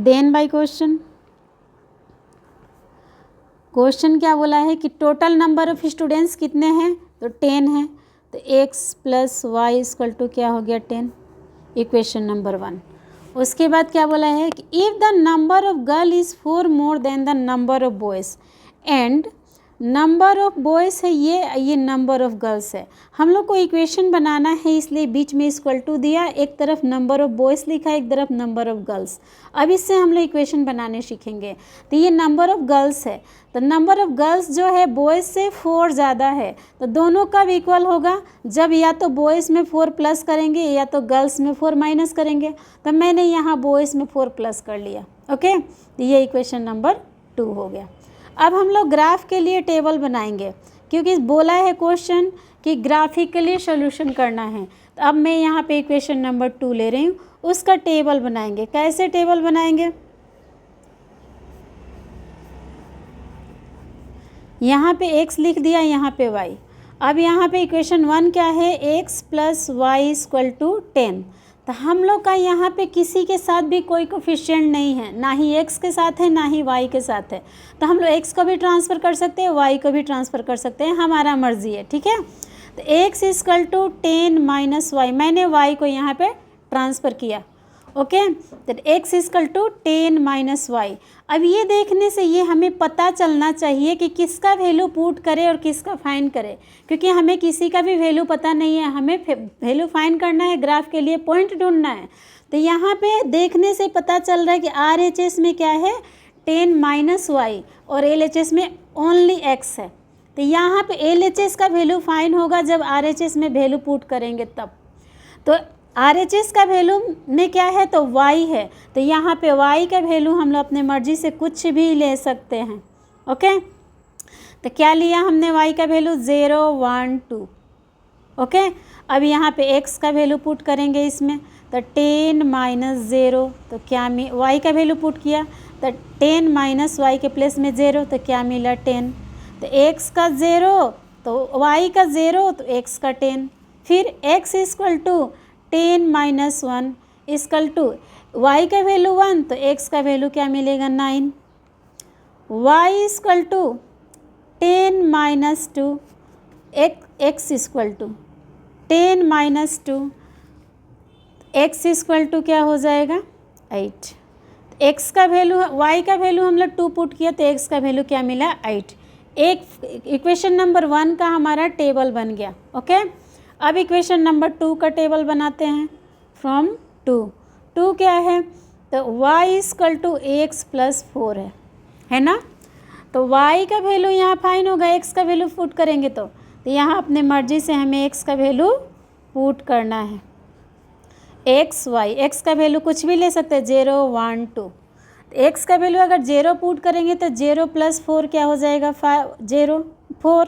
then by question question क्या बोला है कि टोटल नंबर ऑफ स्टूडेंट्स कितने हैं, तो 10 हैं, तो x plus y equal to क्या हो गया 10, इक्वेशन नंबर 1। उसके बाद क्या बोला है कि if the number of girl is 4 more than the number of boys and number of boys है ये नंबर ऑफ गर्ल्स है। हम लोग को इक्वेशन बनाना है, इसलिए बीच में इक्वल टू दिया, एक तरफ नंबर ऑफ बॉयज़ लिखा, एक तरफ नंबर ऑफ गर्ल्स। अब इससे हम लोग इक्वेशन बनाने सीखेंगे। तो ये नंबर ऑफ गर्ल्स है, तो नंबर ऑफ गर्ल्स जो है बॉयज़ से 4 ज़्यादा है, तो दोनों कब इक्वल होगा, जब या तो बॉयज़ में 4 प्लस करेंगे या तो गर्ल्स में 4 माइनस करेंगे। तो मैंने यहाँ बॉयज़ में 4 प्लस कर लिया। ओके, तो ये इक्वेशन नंबर 2 हो गया। अब हम लोग ग्राफ के लिए टेबल बनाएंगे, क्योंकि बोला है क्वेश्चन कि ग्राफिकली सॉल्यूशन करना है। तो अब मैं यहाँ पे इक्वेशन नंबर 2 ले रही हूँ, उसका टेबल बनाएंगे। कैसे टेबल बनाएंगे, यहाँ पे x लिख दिया, यहाँ पे y। अब यहाँ पे इक्वेशन 1 क्या है, x plus y equal to 10। तो हम लोग का यहाँ पे किसी के साथ भी कोई कोफिशिएंट नहीं है, ना ही x के साथ है ना ही y के साथ है। तो हम लोग x को भी ट्रांसफ़र कर सकते हैं, y को भी ट्रांसफ़र कर सकते हैं, हमारा मर्जी है, ठीक है। तो x equal to 10 minus y, मैंने y को यहाँ पे ट्रांसफ़र किया। ओके, तो x equal to 10 minus y. अब ये देखने से ये हमें पता चलना चाहिए कि किसका वैल्यू पुट करे और किसका फाइंड करे, क्योंकि हमें किसी का भी वैल्यू पता नहीं है, हमें वैल्यू फाइंड करना है, ग्राफ के लिए पॉइंट ढूंढना है। तो यहाँ पे देखने से पता चल रहा है कि RHS में क्या है 10 माइनस वाई और LHS में ओनली x है। तो यहाँ पे LHS का वैल्यू फाइंड होगा जब RHS में वैल्यू पुट करेंगे तब। तो RHS का वैल्यू में क्या है, तो y है, तो यहाँ पे y का वैल्यू हम लोग अपने मर्जी से कुछ भी ले सकते हैं। ओके, तो क्या लिया हमने y का वैल्यू 0 1 2। ओके, अब यहाँ पे x का वैल्यू पुट करेंगे इसमें, तो 10 माइनस 0, तो क्या y का वैल्यू पुट किया, तो 10 माइनस वाई के प्लेस में 0, तो क्या मिला 10। तो x का 0 तो y का 0 तो x का 10, फिर x equal to 10 minus 1 equal to y का वैल्यू 1 तो x का वैल्यू क्या मिलेगा 9, y equal to 10 minus 2 x equal to 10 minus 2, x equal to क्या हो जाएगा 8। x का वैल्यू y का वैल्यू हम लोग 2 पुट किया तो x का वैल्यू क्या मिला 8। एक इक्वेशन नंबर 1 का हमारा टेबल बन गया। ओके, अब इक्वेशन नंबर 2 का टेबल बनाते हैं। फ्रॉम 2 क्या है, तो y equal to x plus 4 है ना। तो y का वैल्यू यहाँ फाइन होगा, x का वैल्यू पुट करेंगे तो यहाँ अपने मर्जी से हमें x का वैल्यू पुट करना है। x का वैल्यू कुछ भी ले सकते हैं, 0 1 2। x का वैल्यू अगर 0 पुट करेंगे तो 0 प्लस 4 क्या हो जाएगा 0 4,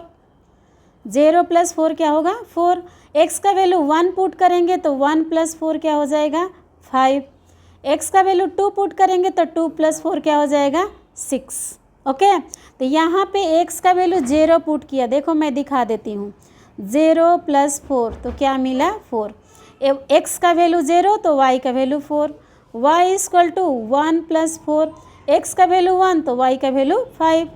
0 प्लस 4 क्या होगा 4। x का वैल्यू 1 पुट करेंगे तो 1 प्लस 4 क्या हो जाएगा 5। x का वैल्यू 2 पुट करेंगे तो 2 प्लस 4 क्या हो जाएगा 6। ओके, तो यहाँ पे x का वैल्यू 0 पुट किया, देखो मैं दिखा देती हूँ, 0 प्लस 4 तो क्या मिला 4। x का वैल्यू 0 तो y का value 4, y equal to 1 plus 4, x का वैल्यू 1 तो y का value 5,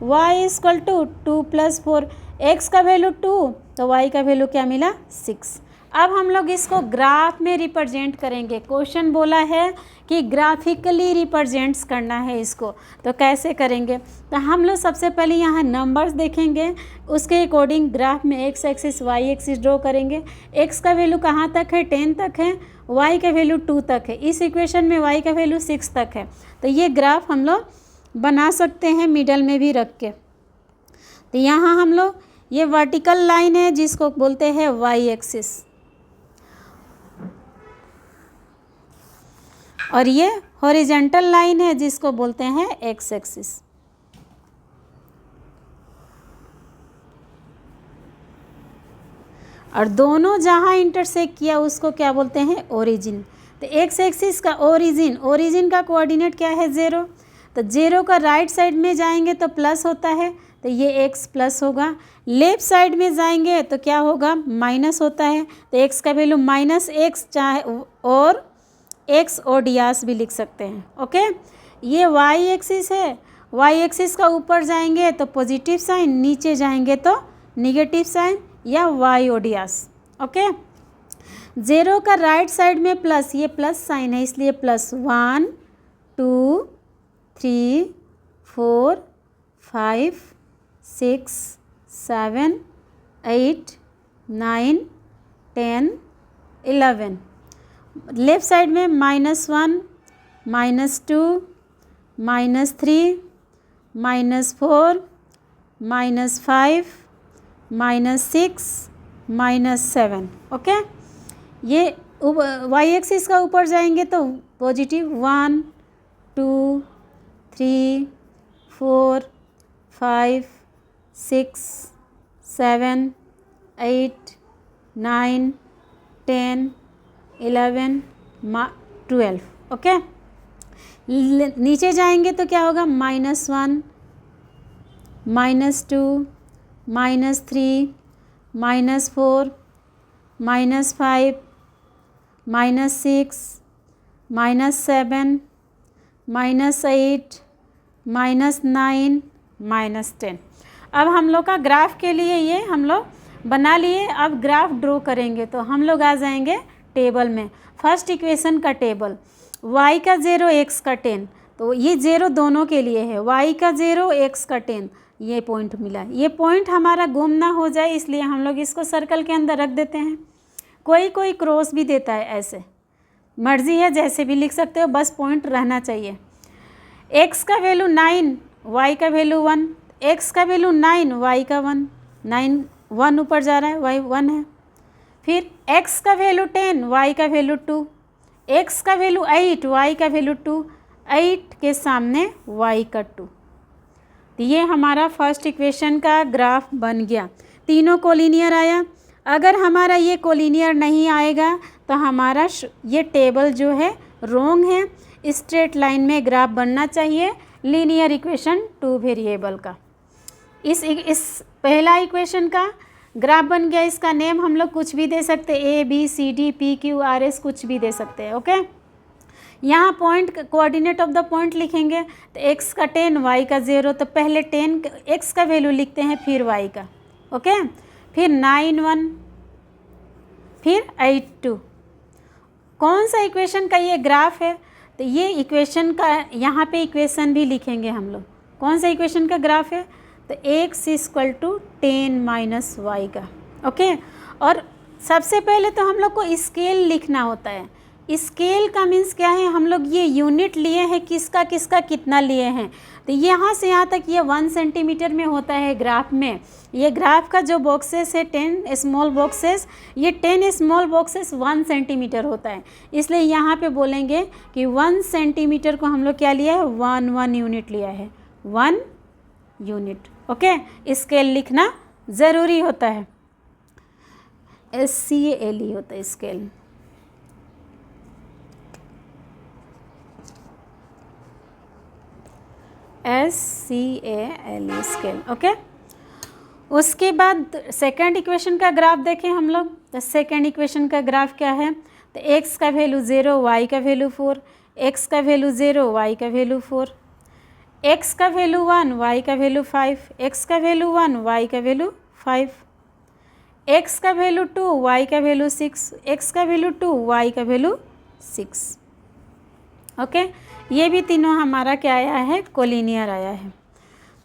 y equal to 2 plus 4, x का वैल्यू 2 तो y का वैल्यू क्या मिला 6। अब हम लोग इसको ग्राफ में रिप्रेजेंट करेंगे। क्वेश्चन बोला है कि ग्राफिकली रिप्रेजेंट्स करना है इसको, तो कैसे करेंगे, तो हम लोग सबसे पहले यहाँ नंबर्स देखेंगे, उसके अकॉर्डिंग ग्राफ में x axis y axis draw करेंगे। x का वैल्यू कहाँ तक है 10 तक है, y का वैल्यू 2 तक है, इस इक्वेशन में y का वैल्यू 6 तक है। तो ये ग्राफ हम लोग बना सकते हैं मिडल में भी रख के। तो यहाँ हम लोग ये वर्टिकल लाइन है जिसको बोलते हैं y एक्सिस, और ये हॉरिजॉन्टल लाइन है जिसको बोलते हैं x एक्सिस। और दोनों जहाँ इंटरसेक्ट किया उसको क्या बोलते हैं ओरिजिन। तो x एक्सिस का ओरिजिन का कोऑर्डिनेट क्या है 0, तो 0 का राइट साइड में जाएंगे तो प्लस होता है, तो ये x प्लस होगा। लेफ्ट साइड में जाएंगे तो क्या होगा माइनस होता है, तो x का वैल्यू माइनस x चाहे और x और ds भी लिख सकते हैं। ओके, ये y एक्सिस है वाई एक्सिस का ऊपर जाएंगे तो पॉजिटिव साइन, नीचे जाएंगे तो निगेटिव साइन या वाई ओडियास। ओके, 0 का राइट साइड में प्लस, ये प्लस साइन है इसलिए प्लस 1 2 3 4 5 6 7 8 9 10 11। लेफ्ट साइड में -1 -2 -3 -4 -5 -6 -7। ओके, ये वाई एक्सिस का ऊपर जाएंगे तो पॉजिटिव 1 2 3 4 5 6 7 8 9 10 11 12। ओके, नीचे जाएंगे तो क्या होगा, -1 -2 -3 -4 -5 -6 -7 -8 -9 -10। अब हम लोग का ग्राफ के लिए ये हम लोग बना लिए। अब ग्राफ ड्रॉ करेंगे तो हम लोग आ जाएंगे टेबल में। फर्स्ट इक्वेशन का टेबल, y का 0 x का 10, तो ये 0 दोनों के लिए है, y का 0 x का 10, ये पॉइंट मिला। ये पॉइंट हमारा गुम ना हो जाए इसलिए हम लोग इसको सर्कल के अंदर रख देते हैं। कोई कोई क्रॉस भी देता है, ऐसे मर्जी है, जैसे भी लिख सकते हो, बस पॉइंट रहना चाहिए। x का वैल्यू 9, y का वैल्यू 1, x का वैल्यू 9, y का 1, 9 1 ऊपर जा रहा है, y 1 है। फिर x का वैल्यू 10, y का वैल्यू 2, x का वैल्यू 8, y का वैल्यू 2, 8 के सामने y का 2। तो ये हमारा फर्स्ट इक्वेशन का ग्राफ बन गया। तीनों कोलिनियर आया। अगर हमारा ये कोलिनियर नहीं आएगा तो हमारा ये टेबल जो है रॉन्ग है। स्ट्रेट लाइन में ग्राफ बनना चाहिए लीनियर इक्वेशन 2 वेरिएबल का। इस पहला इक्वेशन का ग्राफ बन गया। इसका नेम हम लोग कुछ भी दे सकते हैं, A B C D P Q R S, कुछ भी दे सकते हैं। ओके, यहाँ point coordinate of the point लिखेंगे तो x का 10 y का 0, तो पहले 10 x का वैल्यू लिखते हैं फिर y का। ओके, फिर 9 1, फिर 8 2। कौन सा इक्वेशन का ये ग्राफ है, तो ये इक्वेशन का यहाँ पे इक्वेशन भी लिखेंगे हम लोग। कौन सा इक्वेशन का ग्राफ है, तो x equal to 10 minus y का। ओके, और सबसे पहले तो हम लोग को स्केल लिखना होता है। स्केल का मीन्स क्या है, हम लोग ये यूनिट लिए हैं, किसका किसका कितना लिए हैं। तो यहाँ से यहाँ तक ये 1 सेंटीमीटर में होता है ग्राफ में। ये ग्राफ का जो बॉक्सेस है 10 स्मॉल बॉक्सेस, ये 10 स्मॉल बॉक्सेस 1 सेंटीमीटर होता है। इसलिए यहाँ पे बोलेंगे कि 1 सेंटीमीटर को हम लोग क्या लिया है, 1 यूनिट लिया है, 1 यूनिट। ओके, स्केल लिखना ज़रूरी होता है, SCALE होता है स्केल। SCALE scale. ओके, उसके बाद सेकंड इक्वेशन का ग्राफ देखें हम लोग। तो सेकंड इक्वेशन का ग्राफ क्या है, तो x का वैल्यू 0, y का वैल्यू 4, x का वैल्यू 0, y का वैल्यू 4, x का वैल्यू 1, y का वैल्यू 5, x का वैल्यू 1, y का वैल्यू 5, x का वैल्यू 2, y का वैल्यू 6, x का वैल्यू 2, y का वैल्यू 6। ओके, ये भी तीनों हमारा क्या आया है, कोलिनियर आया है।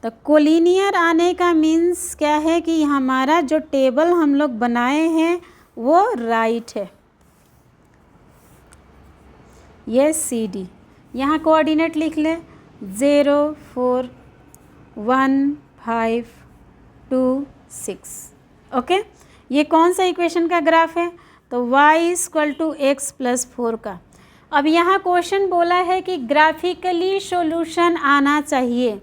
तो कोलिनियर आने का मीन्स क्या है कि हमारा जो टेबल हम लोग बनाए हैं वो राइट है। ये CD, यहाँ कोऑर्डिनेट लिख ले, 0 4 1 5 2 6। ओके, ये कौन सा इक्वेशन का ग्राफ है, तो y equal to x plus 4 का। अब यहाँ क्वेश्चन बोला है कि ग्राफिकली सॉल्यूशन आना चाहिए,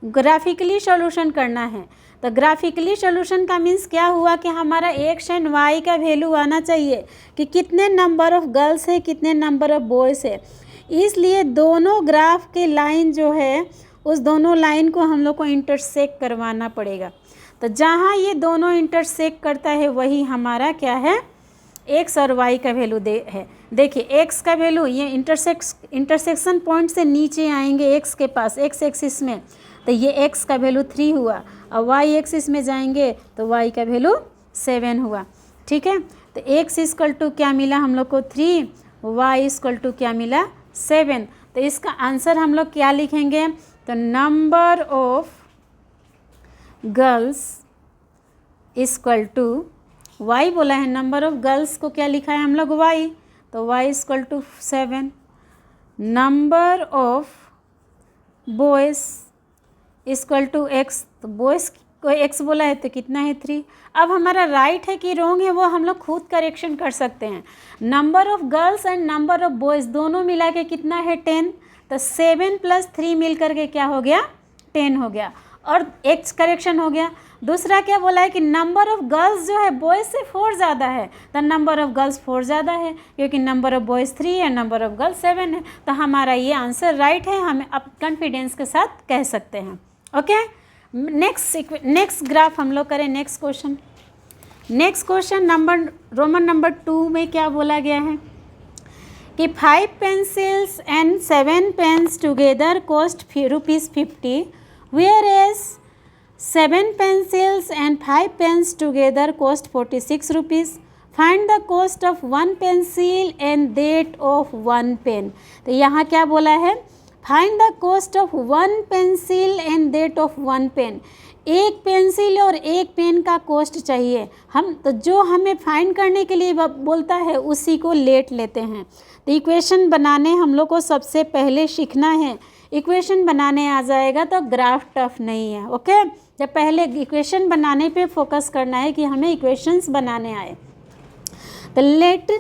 ग्राफिकली सॉल्यूशन करना है। तो ग्राफिकली सॉल्यूशन का मीन्स क्या हुआ कि हमारा x एंड y का वैल्यू आना चाहिए कि कितने नंबर ऑफ़ गर्ल्स है, कितने नंबर ऑफ़ बॉयज़ है। इसलिए दोनों ग्राफ के लाइन जो है उस दोनों लाइन को हम लोग को इंटरसेक्ट करवाना पड़ेगा। तो जहाँ ये दोनों इंटरसेक्ट करता है वही हमारा क्या है, x और y का वैल्यू है। देखिए x का वैल्यू ये इंटरसेक्शन पॉइंट से नीचे आएंगे x के पास, x एक्सिस में, तो ये x का वैल्यू 3 हुआ, और y एक्सिस में जाएंगे तो y का वैल्यू 7 हुआ। ठीक है, तो x इक्वल टू क्या मिला हम लोग को 3, y इक्वल टू क्या मिला 7। तो इसका आंसर हम लोग क्या लिखेंगे, तो number of girls equal to y बोला है, नंबर ऑफ गर्ल्स को क्या लिखा है हम लोग y, तो y equal to 7। Number of boys equal to x, तो बॉयज़ को x बोला है तो कितना है 3। अब हमारा राइट है कि रॉन्ग है वो हम लोग खुद करेक्शन कर सकते हैं। Number of girls and number of boys दोनों मिला के कितना है 10, तो 7 + 3 मिल करके क्या हो गया 10 हो गया, और x करेक्शन हो गया। दूसरा क्या बोला है कि नंबर ऑफ गर्ल्स जो है बॉयज़ से 4 ज़्यादा है, तो नंबर ऑफ गर्ल्स 4 ज़्यादा है, क्योंकि नंबर ऑफ बॉयज़ 3 है, नंबर ऑफ गर्ल्स 7 है। तो हमारा ये आंसर राइट है, हमें अब कॉन्फिडेंस के साथ कह सकते हैं। ओके, नेक्स्ट ग्राफ हम लोग करें। नेक्स्ट क्वेश्चन रोमन नंबर 2 में क्या बोला गया है कि 5 pencils and 7 pens together cost ₹50, whereas 7 pencils and 5 pens together cost 46 rupees. Find the cost of 1 pencil and that of 1 pen. तो यहाँ क्या बोला है, find the cost of 1 pencil and that of 1 pen. एक पेंसिल और एक pen का cost चाहिए हम, तो जो हमें फाइंड करने के लिए बोलता है उसी को लेट लेते हैं। तो इक्वेशन बनाने हम लोग को सबसे पहले सीखना है। इक्वेशन बनाने आ जाएगा तो ग्राफ टफ नहीं है। ओके, जब पहले इक्वेशन बनाने पे फोकस करना है कि हमें इक्वेशंस बनाने आए। तो लेट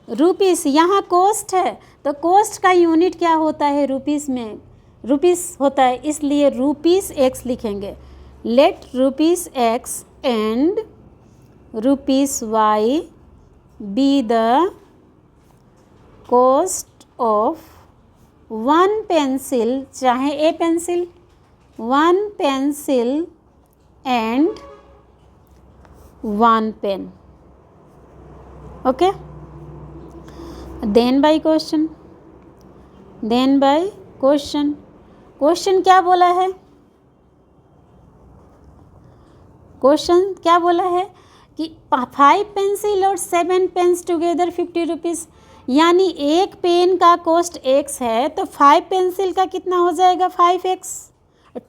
रुपीस, यहाँ कॉस्ट है तो कॉस्ट का यूनिट क्या होता है रुपीस में, रुपीस होता है, इसलिए रुपीस एक्स लिखेंगे। Let rupees x and rupees y be the cost of 1 pencil, चाहे a pencil, 1 pencil and 1 pen. Okay, then by question, question क्या बोला है, क्वेश्चन क्या बोला है कि 5 पेंसिल और 7 पेन्स टुगेदर 50 रुपीज़, यानी एक पेन का कॉस्ट x है तो 5 पेंसिल का कितना हो जाएगा 5x।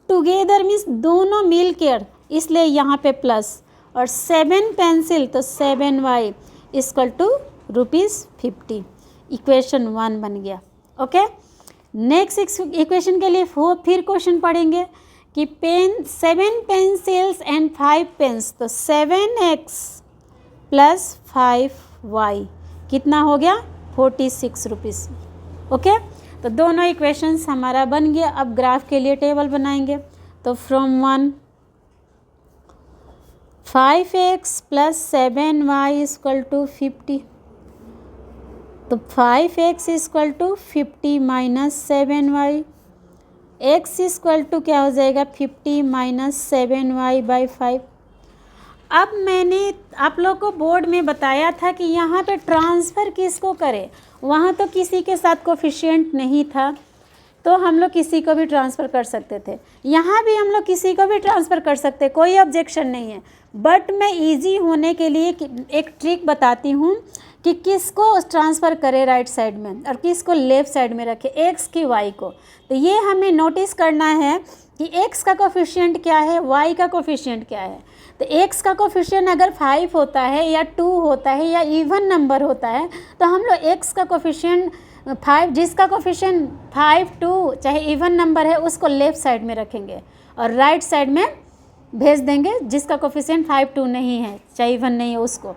टुगेदर मीन्स दोनों मिल कर, इसलिए यहाँ पे प्लस, और 7 पेंसिल तो 7y इक्वल टू ₹50। इक्वेशन 1 बन गया। ओके, नेक्स्ट इक्वेशन के लिए फिर क्वेश्चन पढ़ेंगे कि 7 पेंसिल्स एंड 5 पेन्स, तो 7x + 5y कितना हो गया 46 रुपीज़। ओके, तो दोनों इक्वेशंस हमारा बन गया। अब ग्राफ के लिए टेबल बनाएंगे। तो फ्रॉम 1 5x + 7y = 50, तो 5x = 50 - 7y, x = क्या हो जाएगा 50 - 7y/5। अब मैंने आप लोग को बोर्ड में बताया था कि यहाँ पे ट्रांसफ़र किसको करें, वहाँ तो किसी के साथ कोफिशिएंट नहीं था तो हम लोग किसी को भी ट्रांसफ़र कर सकते थे। यहाँ भी हम लोग किसी को भी ट्रांसफ़र कर सकते, कोई ऑब्जेक्शन नहीं है। बट मैं इजी होने के लिए एक ट्रिक बताती हूँ कि किसको ट्रांसफ़र करें राइट साइड में और किसको लेफ़्ट साइड में रखें, एक्स की वाई को। तो ये हमें नोटिस करना है कि एक्स का कोफिशिएंट क्या है, वाई का कोफिशिएंट क्या है। तो एक्स का कोफिशिएंट अगर 5 होता है या 2 होता है या इवन नंबर होता है तो हम लोग एक्स का कोफिशिएंट 5, जिसका कोफिशिएंट 5, 2 चाहे इवन नंबर है उसको लेफ़्ट साइड में रखेंगे और राइट साइड में भेज देंगे जिसका कोफिशिएंट 5, 2 नहीं है चाहे इवन नहीं है उसको।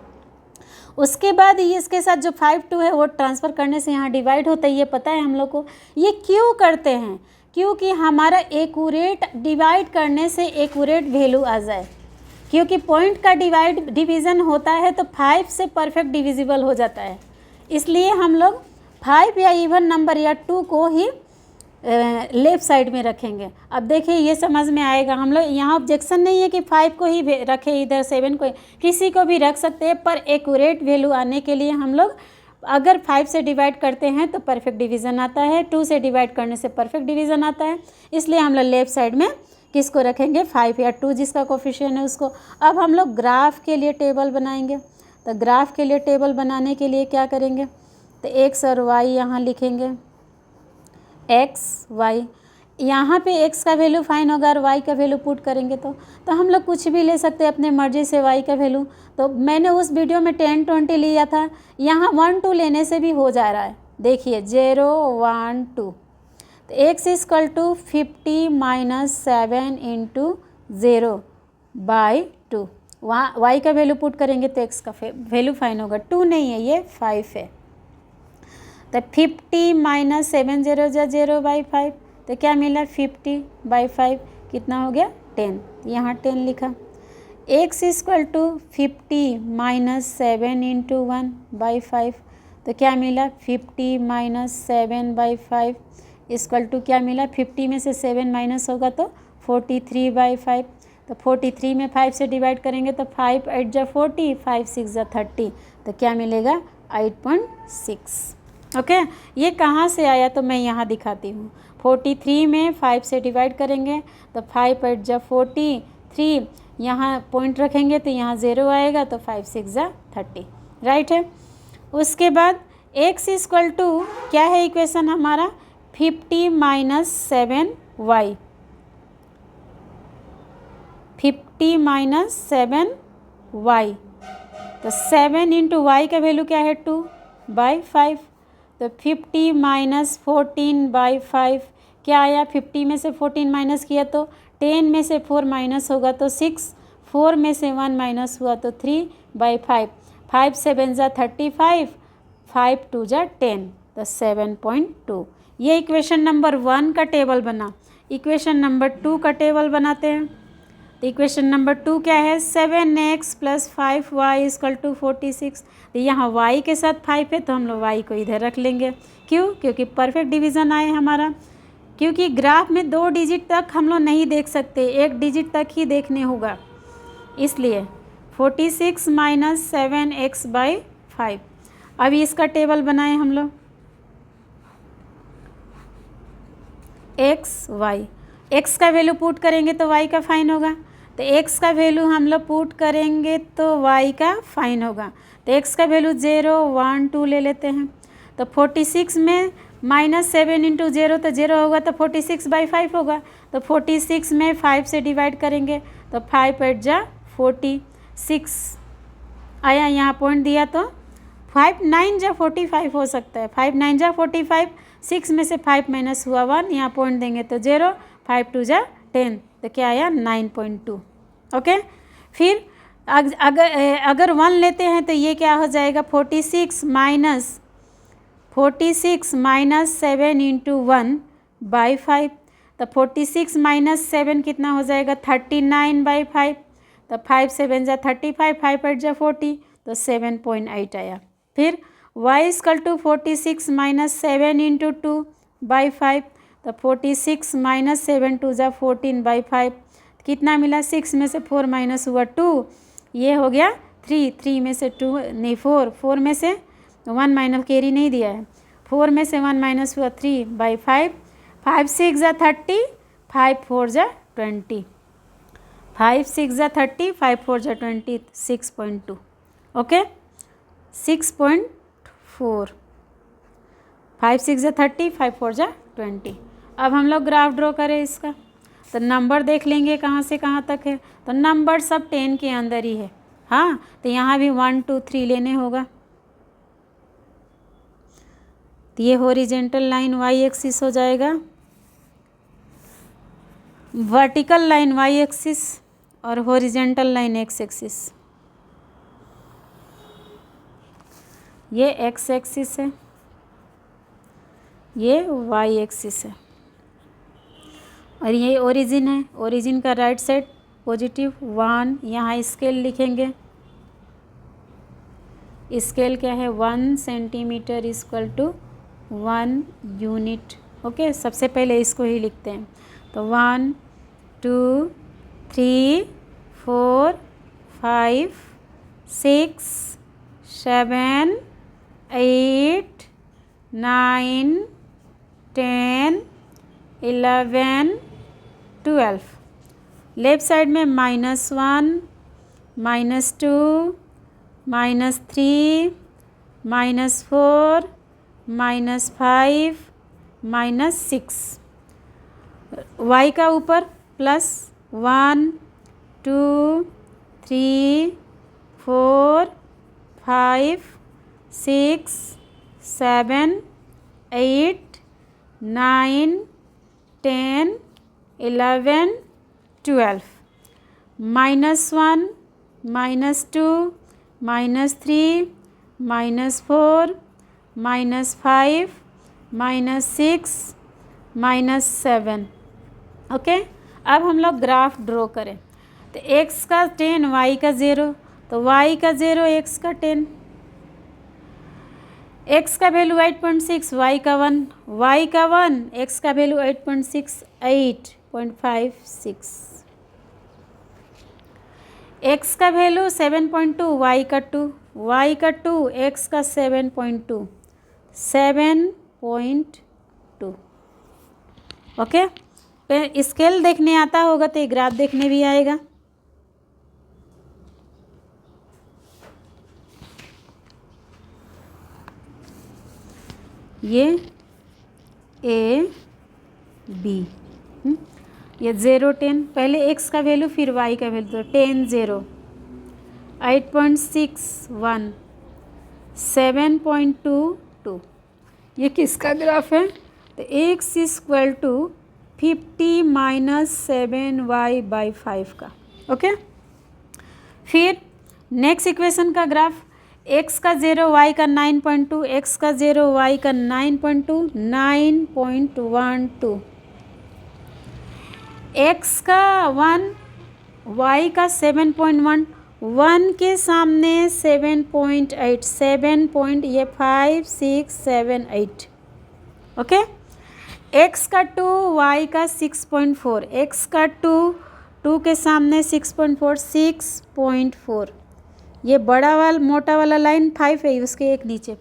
उसके बाद ये इसके साथ जो 5, 2 है वो ट्रांसफ़र करने से यहाँ डिवाइड होता है, ये पता है हम लोग को। ये क्यों करते हैं, क्योंकि हमारा एक्यूरेट डिवाइड करने से एक्यूरेट वैल्यू आ जाए, क्योंकि पॉइंट का डिवीज़न होता है तो 5 से परफेक्ट डिविजिबल हो जाता है। इसलिए हम लोग 5 या इवन नंबर या 2 को ही लेफ़्ट साइड में रखेंगे। अब देखिए ये समझ में आएगा। हम लोग यहाँ ऑब्जेक्शन नहीं है कि 5 को ही रखें, इधर 7 को, किसी को भी रख सकते हैं, पर एक्यूरेट वैल्यू आने के लिए हम लोग अगर 5 से डिवाइड करते हैं तो परफेक्ट डिवीज़न आता है, 2 से डिवाइड करने से परफेक्ट डिवीज़न आता है, इसलिए हम लोग लेफ़्ट साइड में किसको रखेंगे 5 या 2 जिसका कोफिशिएंट है उसको। अब हम लोग ग्राफ के लिए टेबल बनाएंगे। तो ग्राफ के लिए टेबल बनाने के लिए क्या करेंगे, तो x और y यहाँ लिखेंगे, x y, यहाँ पे x का वैल्यू फाइन होगा और y का वैल्यू पुट करेंगे तो हम लोग कुछ भी ले सकते हैं अपने मर्जी से y का वैल्यू। तो मैंने उस वीडियो में 10 20 लिया था, यहाँ 1 2 लेने से भी हो जा रहा है। देखिए 0 1 2, तो x equal to 50 minus 7 into 0 by 2, वहाँ y का वैल्यू पुट करेंगे तो x का वैल्यू फाइन होगा। 2 नहीं है, ये 5 है। तो 50 माइनस 7 0 जा 0 बाई 5, तो क्या मिला 50 बाई 5 कितना हो गया 10, यहाँ 10 लिखा। x equal to 50 minus 7 into 1 by 5, तो क्या मिला 50 माइनस 7 बाई 5 इक्वल टू क्या मिला, 50 में से 7 माइनस होगा तो 43 बाई 5, तो 43 में 5 से डिवाइड करेंगे तो 5 8 जा 40, 5 6 जा 30, तो क्या मिलेगा 8.6। ओके, ये कहाँ से आया तो मैं यहाँ दिखाती हूँ। 43 में 5 से डिवाइड करेंगे तो 5 8 जा 43, यहाँ पॉइंट रखेंगे तो यहाँ 0 आएगा तो 5 6 जा 30, राइट है। उसके बाद x इक्वल टू क्या है इक्वेशन हमारा, 50 माइनस 7y, 50 माइनस 7y, तो 7 इंटू वाई का वैल्यू क्या है 2 बाई 5, तो 50 माइनस 14 बाई 5 क्या आया, 50 में से 14 माइनस किया तो 10 में से 4 माइनस होगा तो 6, 4 में से 1 माइनस हुआ तो 3 बाई 5, 5 7 जा 35, 5 2 जा 10, तो 7.2। ये इक्वेशन नंबर 1 का टेबल बना। इक्वेशन नंबर 2 का टेबल बनाते हैं। तो इक्वेशन नंबर 2 क्या है, 7x plus 5y equal to 46। तो यहाँ y के साथ 5 है तो हम लोग y को इधर रख लेंगे। क्यों, क्योंकि परफेक्ट डिवीज़न आए हमारा। क्योंकि ग्राफ में 2 डिजिट तक हम लोग नहीं देख सकते, 1 डिजिट तक ही देखने होगा, इसलिए 46 माइनस 7x बाई 5। अभी इसका टेबल बनाएं हम लोग, x y, x का वैल्यू पुट करेंगे तो y का फाइन होगा, तो x का वैल्यू हम लोग पुट करेंगे तो y का फाइन होगा। तो x का वैल्यू 0 1 2 ले लेते हैं, तो 46 में माइनस 7 इंटू 0 तो 0 होगा तो 46 बाई 5 होगा, तो 46 में 5 से डिवाइड करेंगे तो 5 8 जा 46 आया, यहाँ पॉइंट दिया तो 5 9 जा 45 हो सकता है, 5 9 जा 45, 6 में से 5 माइनस हुआ 1, यहाँ पॉइंट देंगे तो 0, 5 2 जा 10, तो क्या आया 9.2। ओके, फिर अगर 1 लेते हैं तो ये क्या हो जाएगा, 46 माइनस 7 इंटू 1 बाई 5, तो 46 माइनस 7 कितना हो जाएगा 39 बाई 5, तो 5 7 जा 35, 5 8 जा 40, तो 7.8 आया। फिर y equal to 46 minus 7 into 2 by 5, तो 46 माइनस 7 2 जा 14 बाई 5, कितना मिला, 6 में से 4 माइनस हुआ 2, ये हो गया 3, 3 में से 2 नहीं 4, 4 में से 1 माइनस कैरी नहीं दिया है, 4 में से 1 माइनस हुआ 3 बाई 5, 5 6 जा 30, 5 4 जा 20, 5 6 जा 30, 5 4 जा 20, 6.2। ओके, 6.4, 5 6 जा 30, 5 4 जा 20। अब हम लोग ग्राफ ड्रॉ करें इसका, तो नंबर देख लेंगे कहाँ से कहाँ तक है, तो नंबर सब 10 के अंदर ही है। हाँ, तो यहाँ भी 1 2 3 लेने होगा। तो ये हॉरिजेंटल लाइन y एक्सिस हो जाएगा, वर्टिकल लाइन y एक्सिस और हॉरिजेंटल लाइन x एक्सिस। ये x एक्सिस है, ये y एक्सिस है, और ये ओरिजिन है। ओरिजिन का राइट साइड पॉजिटिव 1, यहाँ स्केल लिखेंगे, स्केल क्या है 1 centimetre equal to 1 unit. Okay, सबसे पहले इसको ही लिखते हैं, तो 1 2 3 4 5 6 7 8 9 10 11 12, लेफ्ट साइड में -1, -2, -3, -4, -5, -6। y का ऊपर +1, 2, 3, 4, 5, 6, 7, 8, 9, 10, 11, 12। -1, -2, -3, -4, -5, -6, -7। ओके, अब हम लोग ग्राफ ड्रॉ करें। तो x का 10, y का 0, तो y का 0, x का 10। x का वैल्यू 8.6, y का 1, y का 1, x का वैल्यू 8.6, 8.56। x का वैल्यू 7.2, y का 2, y का 2, x का 7.2, 7.2। ओके, स्केल देखने आता होगा तो ये ग्राफ देखने भी आएगा। ये A B, ये 0 10, पहले x का वैल्यू फिर y का वैल्यू, तो 10 0, 8.61, 7.22। ये किसका ग्राफ है? तो x = 50 - 7y/5 का। ओके, फिर नेक्स्ट इक्वेशन का ग्राफ, x का 0, y का 9.2, x का 0, y का 9.2, 9.12। x का 1, y का 7.1, 1 के सामने 7.8, 7 ये 5 6 7 8। ओके, x का 2, y का 6.4, x का 2, 2 के सामने 6.4, 6.4। ये बड़ा वाला मोटा वाला लाइन 5 है, उसके एक नीचे।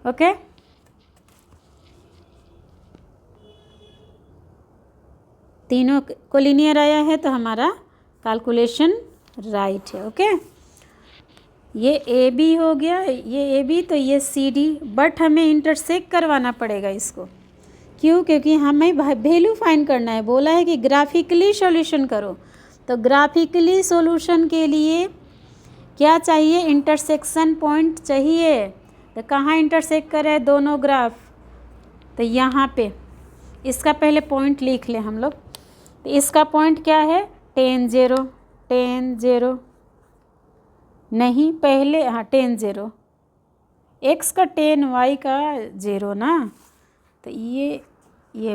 ओके, तीनों कोलिनियर आया है तो हमारा कैलकुलेशन राइट है। ओके, ये ए बी हो गया, ये ए बी, तो ये सी डी, बट हमें इंटरसेक्ट करवाना पड़ेगा इसको। क्यों? क्योंकि हमें वैल्यू फाइंड करना है। बोला है कि ग्राफिकली सॉल्यूशन करो, तो ग्राफिकली सॉल्यूशन के लिए क्या चाहिए? इंटरसेक्शन पॉइंट चाहिए। तो कहाँ इंटरसेक्ट करे दोनों ग्राफ? तो यहाँ पे इसका पहले पॉइंट लिख लें हम लोग। तो इसका पॉइंट क्या है? 10 0, 10 0 नहीं, पहले 10 0, x का 10, y का 0 ना, तो ये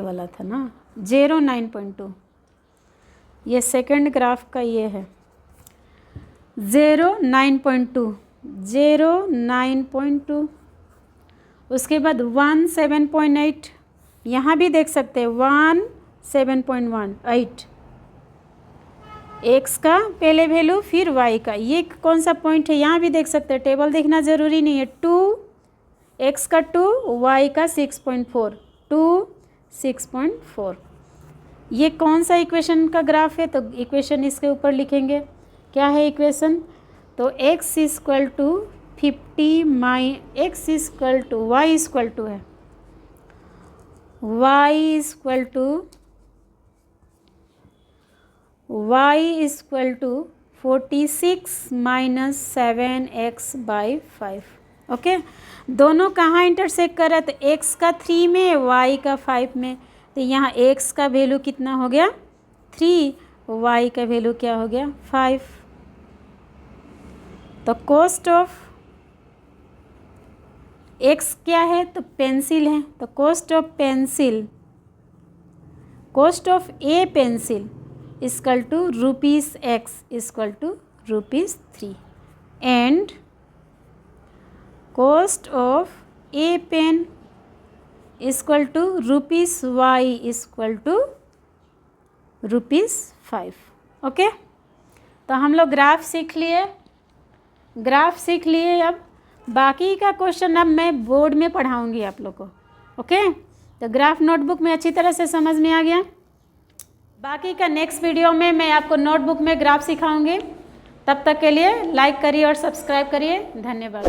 वाला था ना 0, 9.2। ये सेकंड ग्राफ का ये है 0, 9.2, 0, 9.2। उसके बाद 1, 7.8, यहाँ भी देख सकते हैं 1, 7.1, 8। x का पहले वैल्यू फिर y का, ये कौन सा पॉइंट है? यहाँ भी देख सकते हैं, टेबल देखना ज़रूरी नहीं है। 2, x का 2, y का 6.4, 2, 6.4। ये कौन सा इक्वेशन का ग्राफ है? तो इक्वेशन इसके ऊपर लिखेंगे। क्या है इक्वेशन? तो x = 50 x = y = है, y = 46 - 7x/5। ओके, दोनों कहाँ इंटरसेक्ट कर रहा है? तो x का 3 में, y का 5 में। तो यहाँ x का वैल्यू कितना हो गया? 3, y का वैल्यू क्या हो गया? 5। तो कॉस्ट ऑफ x क्या है? तो पेंसिल है, तो cost of a pencil = ₹x = ₹3, and cost of a pen =y = ₹5। Okay, तो हम लोग ग्राफ सीख लिए। अब बाकी का क्वेश्चन अब मैं बोर्ड में पढ़ाऊंगी आप लोग को। ओके, तो ग्राफ नोटबुक में अच्छी तरह से समझ में आ गया? बाकी का नेक्स्ट वीडियो में मैं आपको नोटबुक में ग्राफ सिखाऊंगी। तब तक के लिए लाइक करिए और सब्सक्राइब करिए। धन्यवाद।